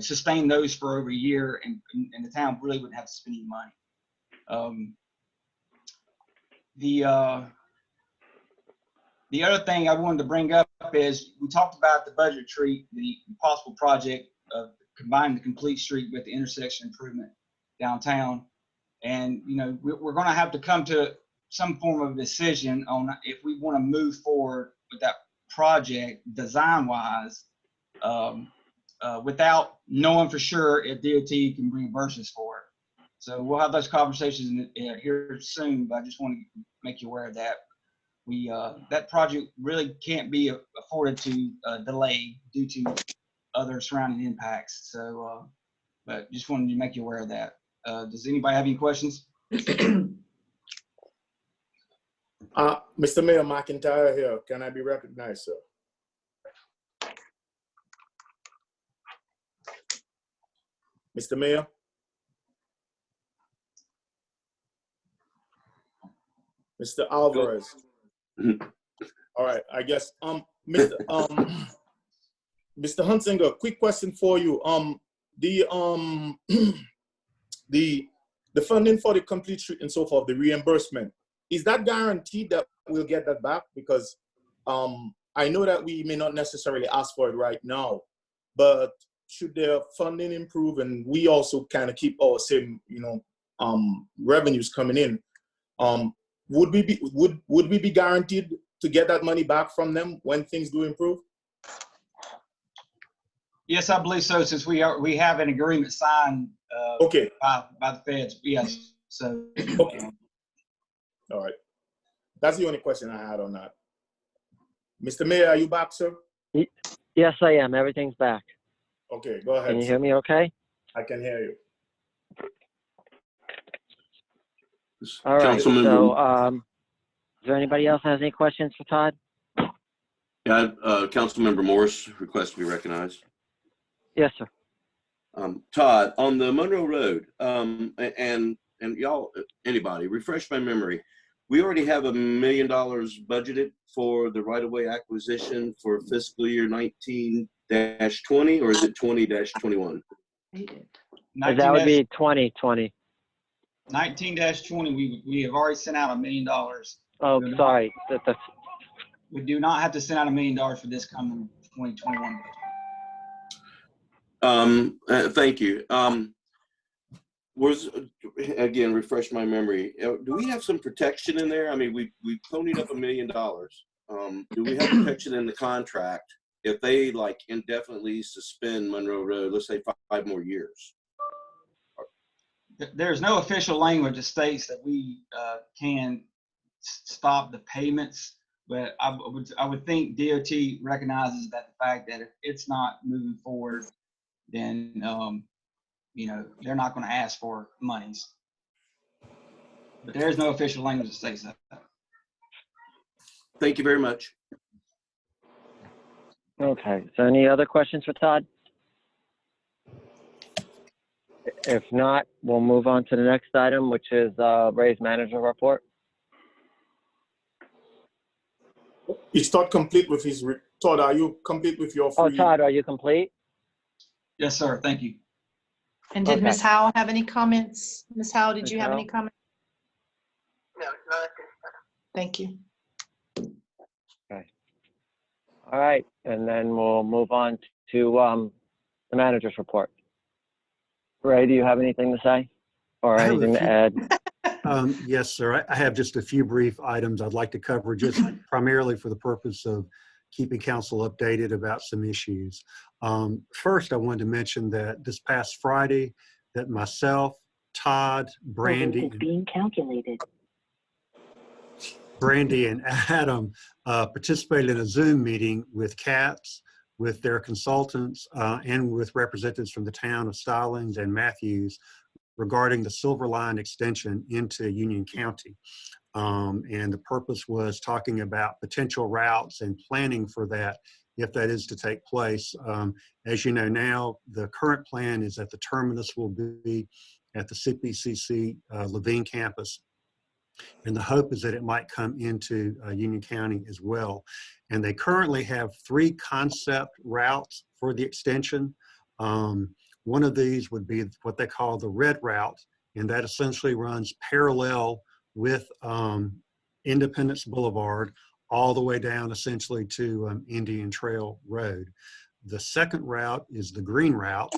sustain those for over a year, and the town really wouldn't have to spend any money. The other thing I wanted to bring up is we talked about the budget retreat, the possible project of combining the Complete Street with the intersection improvement downtown. And, we're going to have to come to some form of decision on if we want to move forward with that project design-wise, without knowing for sure if DOT can reimburse us for it. So we'll have those conversations here soon, but I just want to make you aware of that. That project really can't be afforded to delay due to other surrounding impacts. So, but just wanted to make you aware of that. Does anybody have any questions? Mr. Mayor Mcintyre here. Can I be recognized, sir? Mr. Mayor? Mr. Alvarez. All right, I guess, Mr. Hunsinger, quick question for you. The funding for the complete street and so forth, the reimbursement, is that guaranteed that we'll get that back? Because I know that we may not necessarily ask for it right now, but should their funding improve and we also kind of keep our same, revenues coming in, would we be guaranteed to get that money back from them when things do improve? Yes, I believe so. Since we have an agreement signed okay. by the feds. Yes. So. Okay. All right. That's the only question I had on that. Mr. Mayor, are you back, sir? Yes, I am. Everything's back. Okay, go ahead. Can you hear me okay? I can hear you. All right. So, is there anybody else has any questions for Todd? Yeah, Councilmember Morse requests to be recognized. Yes, sir. Todd, on the Monroe Road, and y'all, anybody, refresh my memory. We already have $1 million budgeted for the right-of-way acquisition for fiscal year 19-20, or is it 20-21? That would be 2020. 19-20, we have already sent out $1 million. Oh, sorry. We do not have to send out $1 million for this coming 2021 budget. Thank you. Again, refresh my memory. Do we have some protection in there? I mean, we ponied up $1 million. Do we have protection in the contract if they like indefinitely suspend Monroe Road, let's say 5 more years? There's no official language that states that we can stop the payments, but I would think DOT recognizes that the fact that if it's not moving forward, then they're not going to ask for monies. But there is no official language that states that. Thank you very much. Okay. So, any other questions for Todd? If not, we'll move on to the next item, which is Ray's manager report. Is Todd complete with his, Todd, are you complete with your free? Oh, Todd, are you complete? Yes, sir. Thank you. And did Ms. Howell have any comments? Ms. Howell, did you have any comments? No, not at this time. Thank you. Okay. All right. And then we'll move on to the manager's report. Ray, do you have anything to say or anything to add? Yes, sir. I have just a few brief items I'd like to cover, just primarily for the purpose of keeping council updated about some issues. First, I wanted to mention that this past Friday, that myself, Todd, Brandy, Brandy and Adam participated in a Zoom meeting with CATS, with their consultants, and with representatives from the town of Stallings and Matthews regarding the Silver Line extension into Union County. And the purpose was talking about potential routes and planning for that if that is to take place. As you know now, the current plan is that the terminus will be at the CPCC Levine campus. And the hope is that it might come into Union County as well. And they currently have 3 concept routes for the extension. One of these would be what they call the red route, and that essentially runs parallel with Independence Boulevard all the way down essentially to Indian Trail Road. The second route is the green route,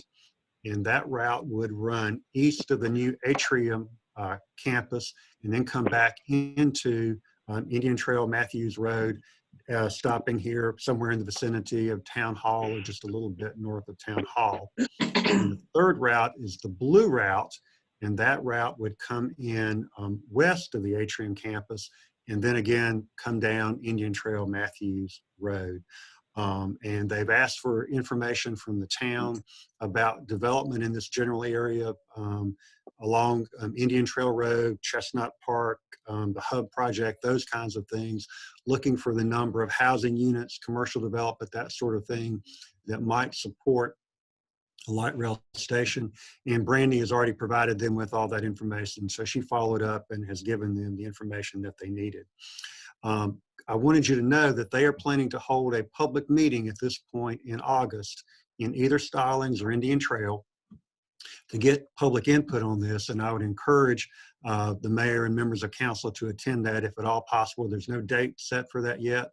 and that route would run east of the new Atrium campus and then come back into Indian Trail Matthews Road, stopping here somewhere in the vicinity of Town Hall or just a little bit north of Town Hall. And the third route is the blue route, and that route would come in west of the Atrium campus and then again come down Indian Trail Matthews Road. And they've asked for information from the town about development in this general area along Indian Trail Road, Chestnut Park, the Hub Project, those kinds of things, looking for the number of housing units, commercial development, that sort of thing that might support a light rail station. And Brandy has already provided them with all that information. So she followed up and has given them the information that they needed. I wanted you to know that they are planning to hold a public meeting at this point in August in either Stallings or Indian Trail to get public input on this. And I would encourage the mayor and members of council to attend that if at all possible. There's no date set for that yet.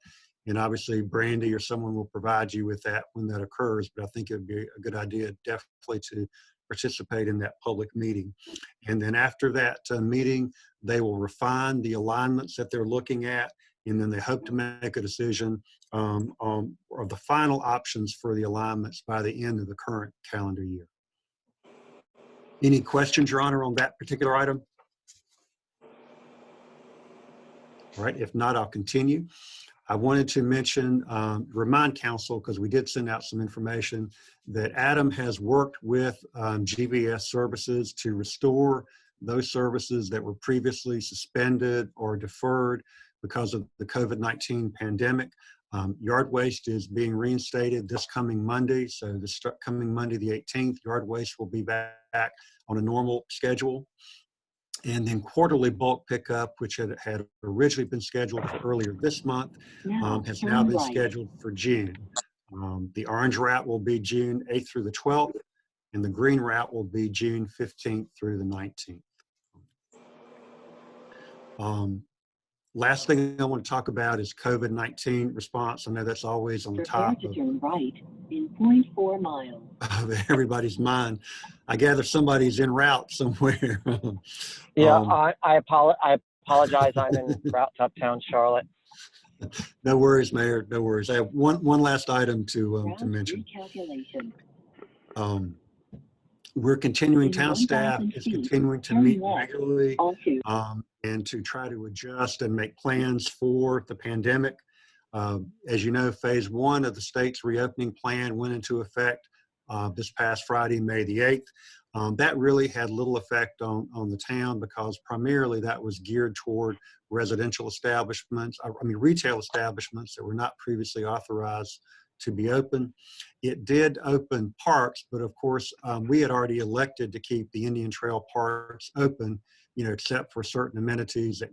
And obviously Brandy or someone will provide you with that when that occurs. But I think it would be a good idea definitely to participate in that public meeting. And then after that meeting, they will refine the alignments that they're looking at. And then they hope to make a decision of the final options for the alignments by the end of the current calendar year. Any questions, Your Honor, on that particular item? All right, if not, I'll continue. I wanted to mention, remind council, because we did send out some information, that Adam has worked with GVS services to restore those services that were previously suspended or deferred because of the COVID-19 pandemic. Yard waste is being reinstated this coming Monday. So this coming Monday, the 18th, yard waste will be back on a normal schedule. And then quarterly bulk pickup, which had originally been scheduled for earlier this month, has now been scheduled for June. The orange route will be June 8th through the 12th, and the green route will be June 15th through the 19th. Last thing I want to talk about is COVID-19 response. I know that's always on the top of turn right in 0.4 miles. Of everybody's mind. I gather somebody's en route somewhere. Yeah, I apologize. I'm en route to uptown Charlotte. No worries, Mayor. No worries. I have one last item to mention. We're continuing, town staff is continuing to meet regularly and to try to adjust and make plans for the pandemic. As you know, phase 1 of the state's reopening plan went into effect this past Friday, May the 8th. That really had little effect on the town because primarily that was geared toward residential establishments, retail establishments that were not previously authorized to be open. It did open parks, but of course, we had already elected to keep the Indian Trail parks open, except for certain amenities that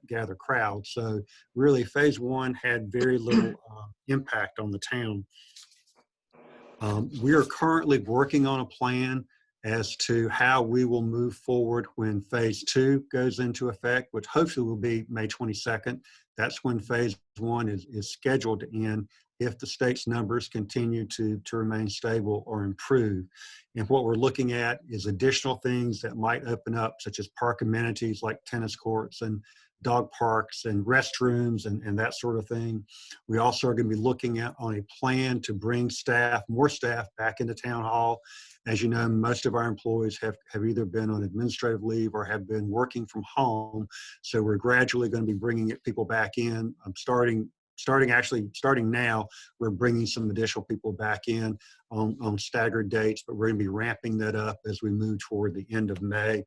gather crowds. So really, phase 1 had very little impact on the town. We are currently working on a plan as to how we will move forward when phase 2 goes into effect, which hopefully will be May 22nd. That's when phase 1 is scheduled to end if the state's numbers continue to remain stable or improve. And what we're looking at is additional things that might open up, such as park amenities like tennis courts and dog parks and restrooms and that sort of thing. We also are going to be looking at on a plan to bring more staff back into town hall. As you know, most of our employees have either been on administrative leave or have been working from home. So we're gradually going to be bringing people back in. Starting now, we're bringing some additional people back in on staggered dates, but we're going to be ramping that up as we move toward the end of May.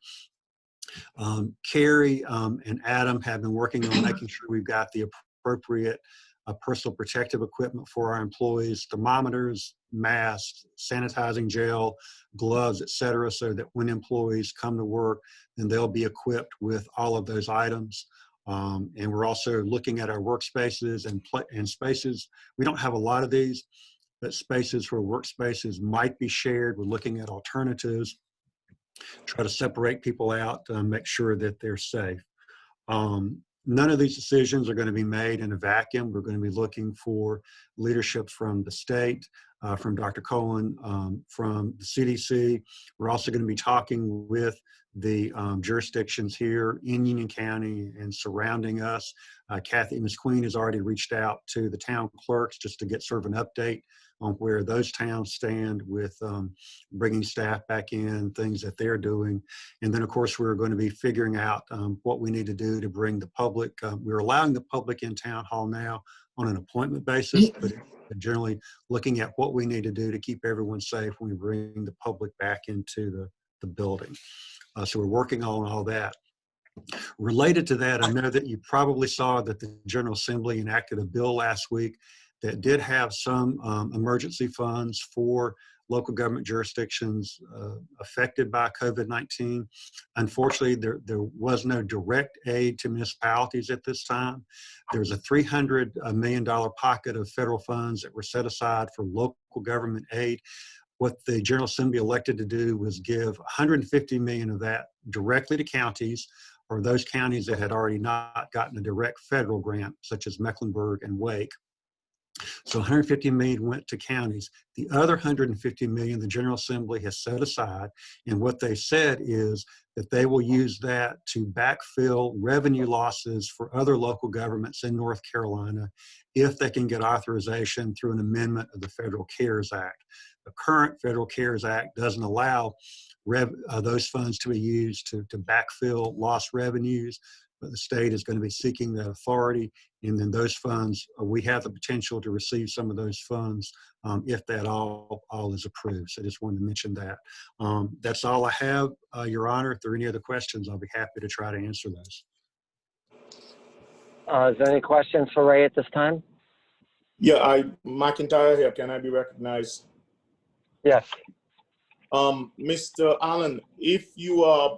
Kari and Adam have been working on making sure we've got the appropriate personal protective equipment for our employees, thermometers, masks, sanitizing gel, gloves, etc., so that when employees come to work, then they'll be equipped with all of those items. And we're also looking at our workspaces and spaces. We don't have a lot of these, but spaces where workspaces might be shared. We're looking at alternatives, try to separate people out, make sure that they're safe. none of these decisions are going to be made in a vacuum. We're going to be looking for leadership from the state, from Dr. Cohen, from the CDC. We're also going to be talking with the jurisdictions here in Union County and surrounding us. Kathy, Ms. Queen has already reached out to the town clerks just to get sort of an update on where those towns stand with bringing staff back in, things that they're doing. And then, of course, we're going to be figuring out what we need to do to bring the public. We're allowing the public in town hall now on an appointment basis, but generally looking at what we need to do to keep everyone safe when we bring the public back into the building. So we're working on all that. Related to that, I know that you probably saw that the General Assembly enacted a bill last week that did have some emergency funds for local government jurisdictions affected by COVID-19. Unfortunately, there was no direct aid to municipalities at this time. There's a $300 million pocket of federal funds that were set aside for local government aid. What the General Assembly elected to do was give $150 million of that directly to counties, or those counties that had already not gotten a direct federal grant, such as Mecklenburg and Wake. So $150 million went to counties. The other $150 million the General Assembly has set aside, and what they said is that they will use that to backfill revenue losses for other local governments in North Carolina if they can get authorization through an amendment of the Federal CARES Act. The current Federal CARES Act doesn't allow those funds to be used to backfill lost revenues, but the state is going to be seeking that authority, and then those funds, we have the potential to receive some of those funds if that all is approved. So I just wanted to mention that. That's all I have, Your Honor. If there are any other questions, I'll be happy to try to answer those. Is there any questions for Ray at this time? Yeah, Mcintyre here. Can I be recognized? Yes. Mr. Allen, if you are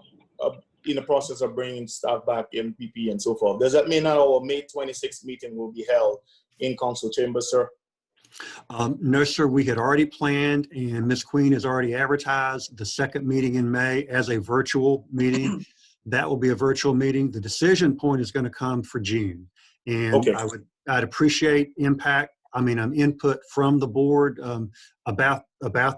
in the process of bringing staff back in PP and so forth, does that mean that our May 26th meeting will be held in council chambers, sir? No, sir. We had already planned, and Ms. Queen has already advertised the second meeting in May as a virtual meeting. That will be a virtual meeting. The decision point is going to come for June, and okay. I'd appreciate input from the board about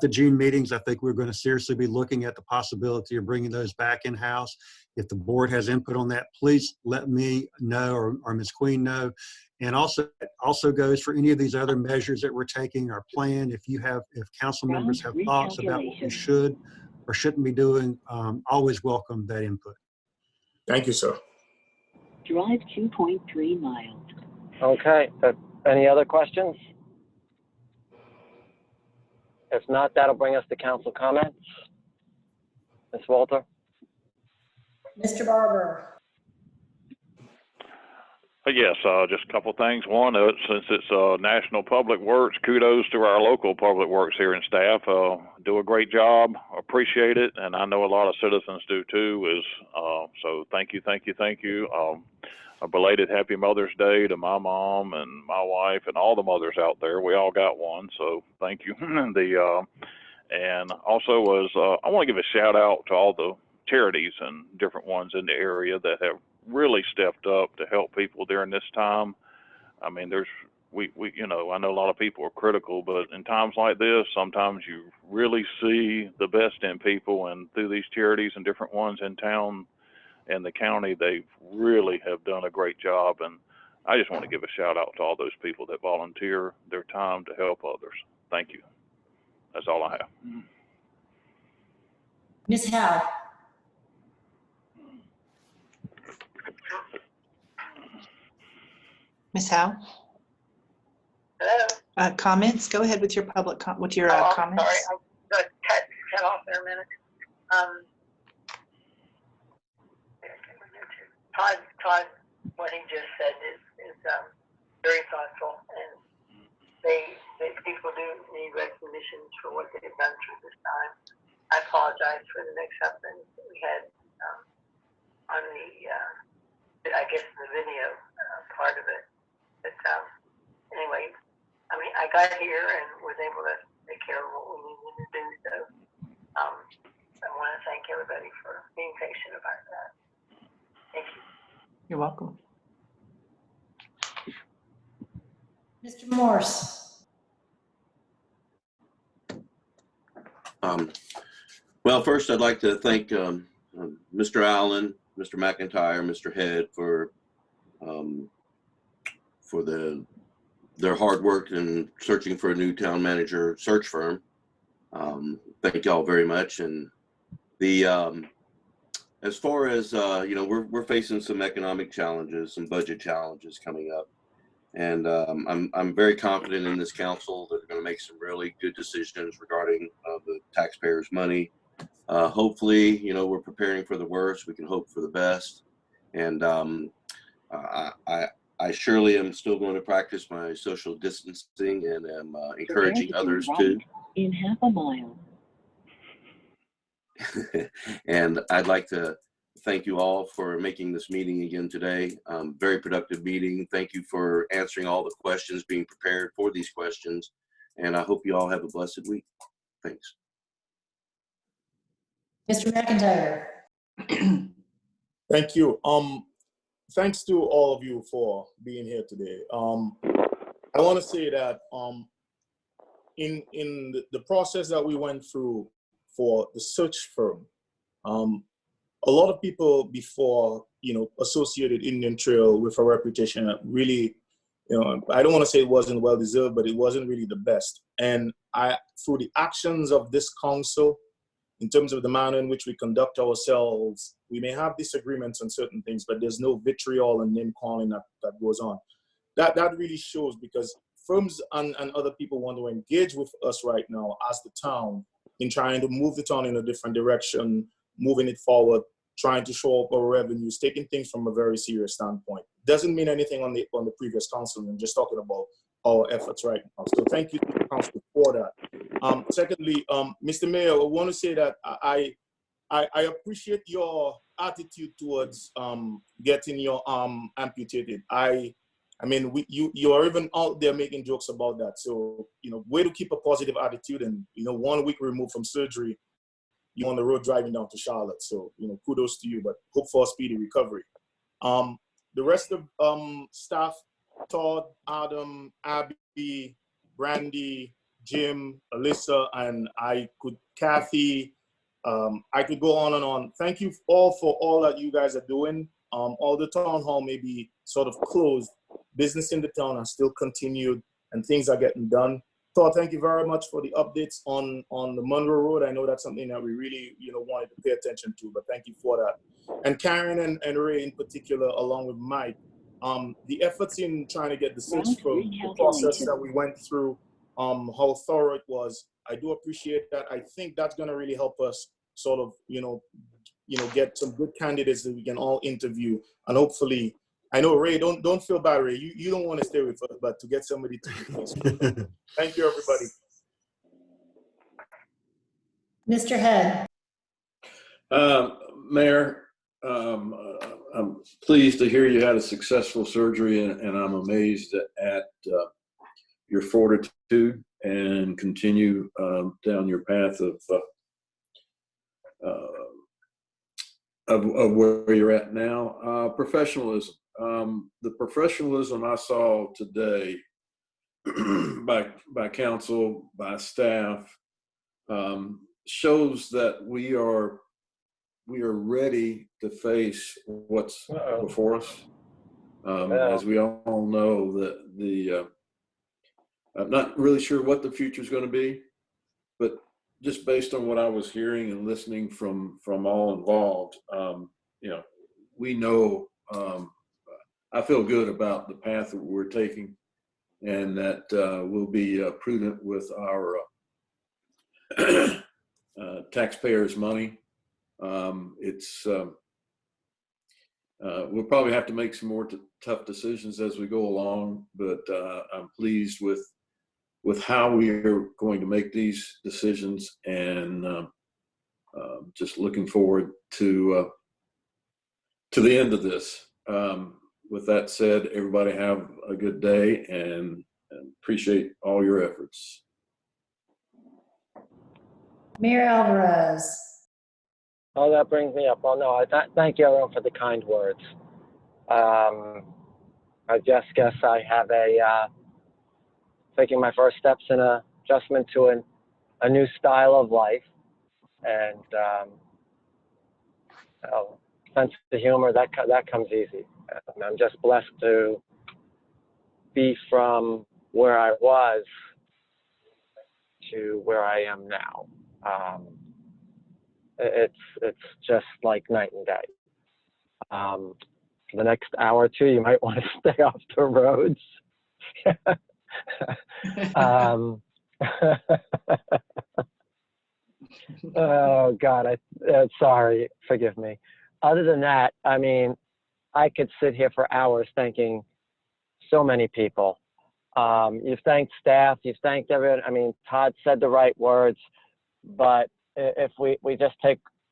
the June meetings. I think we're going to seriously be looking at the possibility of bringing those back in-house. If the board has input on that, please let me know or Ms. Queen know. And also goes for any of these other measures that we're taking, our plan. If council members have thoughts about what we should or shouldn't be doing, always welcome that input. Thank you, sir. Drive 2.3 miles. Okay. Any other questions? If not, that'll bring us to council comments. Ms. Walter? Mr. Barber. Yes, just a couple of things. One, since it's National Public Works, kudos to our local public works here and staff. Do a great job. Appreciate it, and I know a lot of citizens do too. So thank you, thank you, thank you. A belated Happy Mother's Day to my mom and my wife and all the mothers out there. We all got one, so thank you. And also I want to give a shout out to all the charities and different ones in the area that have really stepped up to help people during this time. I mean, I know a lot of people are critical, but in times like this, sometimes you really see the best in people, and through these charities and different ones in town and the county, they really have done a great job. And I just want to give a shout out to all those people that volunteer their time to help others. Thank you. That's all I have. Ms. Howe. Ms. Howe? Hello? Comments? Go ahead with your comments. Sorry, I got cut off there a minute. Todd, what he just said is very thoughtful, and people do need recognition for what they've done through this time. I apologize for the mix-up that we had on I guess the video part of it. But anyway, I got here and was able to take care of what we needed to do. So I want to thank everybody for being patient about that. Thank you. You're welcome. Mr. Morse. Well, first I'd like to thank Mr. Allen, Mr. Mcintyre, Mr. Head for their hard work in searching for a new town manager search firm. Thank y'all very much. And as far as we're facing some economic challenges, some budget challenges coming up, and I'm very confident in this council that they're going to make some really good decisions regarding the taxpayers' money. Hopefully, we're preparing for the worst. We can hope for the best, and I surely am still going to practice my social distancing and am encouraging others to. In half a mile. And I'd like to thank you all for making this meeting again today. Very productive meeting. Thank you for answering all the questions, being prepared for these questions. And I hope you all have a blessed week. Thanks. Mr. McIntyre. Thank you. Thanks to all of you for being here today. I want to say that in the process that we went through for the search firm, a lot of people before, associated Indian Trail with a reputation that really, I don't want to say it wasn't well deserved, but it wasn't really the best. And through the actions of this council, in terms of the manner in which we conduct ourselves, we may have disagreements on certain things, but there's no vitriol and name calling that goes on. That really shows, because firms and other people want to engage with us right now as the town in trying to move the town in a different direction, moving it forward, trying to show up our revenues, taking things from a very serious standpoint. Doesn't mean anything on the previous council. I'm just talking about our efforts right now. So thank you to the council for that. Secondly, Mr. Mayor, I want to say that I appreciate your attitude towards getting your arm amputated. I mean, you are even out there making jokes about that. So, way to keep a positive attitude. And, 1 week removed from surgery, you're on the road driving down to Charlotte. So, kudos to you, but hope for a speedy recovery. The rest of staff, Todd, Adam, Abby, Brandy, Jim, Alyssa, and Kathy, I could go on and on. Thank you all for all that you guys are doing. All the town hall may be sort of closed. Business in the town has still continued and things are getting done. Todd, thank you very much for the updates on the Monroe Road. I know that's something that we really, wanted to pay attention to, but thank you for that. And Karen and Ray in particular, along with Mike, the efforts in trying to get the search from the process that we went through, how thorough it was. I do appreciate that. I think that's going to really help us sort of, get some good candidates that we can all interview. And hopefully, I know, Ray, don't feel bad, Ray. You don't want to stay with us, but to get somebody to replace you. Thank you, everybody. Mr. Head. Mayor, I'm pleased to hear you had a successful surgery, and I'm amazed at your fortitude and continue down your path of where you're at now. Professionalism. The professionalism I saw today by council, by staff, shows that we are ready to face what's before us. As we all know, that I'm not really sure what the future is going to be, but just based on what I was hearing and listening from all involved, we know. I feel good about the path that we're taking, and that we'll be prudent with our taxpayers' money. We'll probably have to make some more tough decisions as we go along, but I'm pleased with how we are going to make these decisions, and just looking forward to the end of this. With that said, everybody have a good day, and appreciate all your efforts. Mayor Alvarez. Oh, that brings me up. Oh, no, thank you, everyone, for the kind words. I just guess I have taking my first steps in a adjustment to a new style of life, and sense of humor that comes easy. And I'm just blessed to be from where I was to where I am now. It's just like night and day. For the next hour or two, you might want to stay off the roads. Oh God, sorry, forgive me. Other than that, I mean, I could sit here for hours thanking so many people. You've thanked staff, you've thanked everyone. I mean, Todd said the right words, but if we just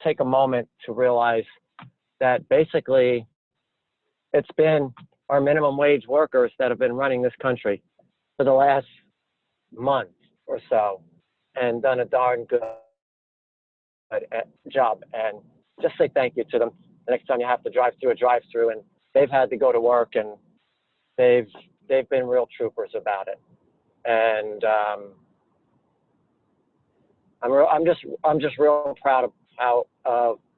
take a moment to realize that basically it's been our minimum wage workers that have been running this country for the last month or so and done a darn good job. And just say thank you to them the next time you have to drive through a drive-through, and they've had to go to work, and they've been real troopers about it. And I'm just real proud of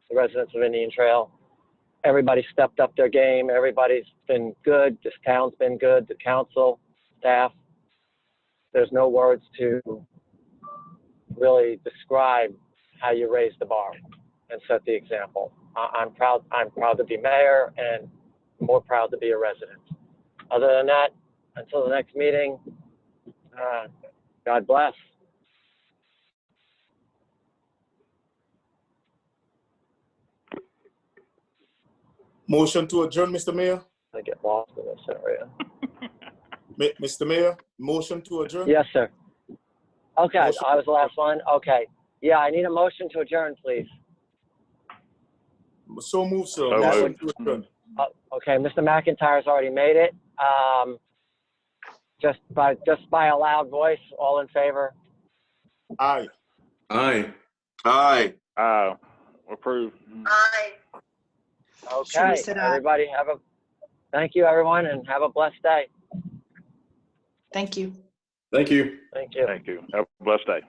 the residents of Indian Trail. Everybody stepped up their game. Everybody's been good. This town's been good. The council, staff. There's no words to really describe how you raise the bar and set the example. I'm proud to be mayor, and more proud to be a resident. Other than that, until the next meeting, God bless. Motion to adjourn, Mr. Mayor. I get lost in this area. Mr. Mayor, motion to adjourn? Yes, sir. Okay, Motion. I was the last one. Okay. Yeah, I need a motion to adjourn, please. So move, sir. So Motion moved. to adjourn. Okay, Mr. McIntyre's already made it. Just by a loud voice, all in favor? Aye. Aye. Aye. Approved. Aye. Okay, said aye. everybody thank you, everyone, and have a blessed day. Thank you. Thank you. Thank you. Thank you. Have a blessed day.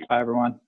Bye, everyone.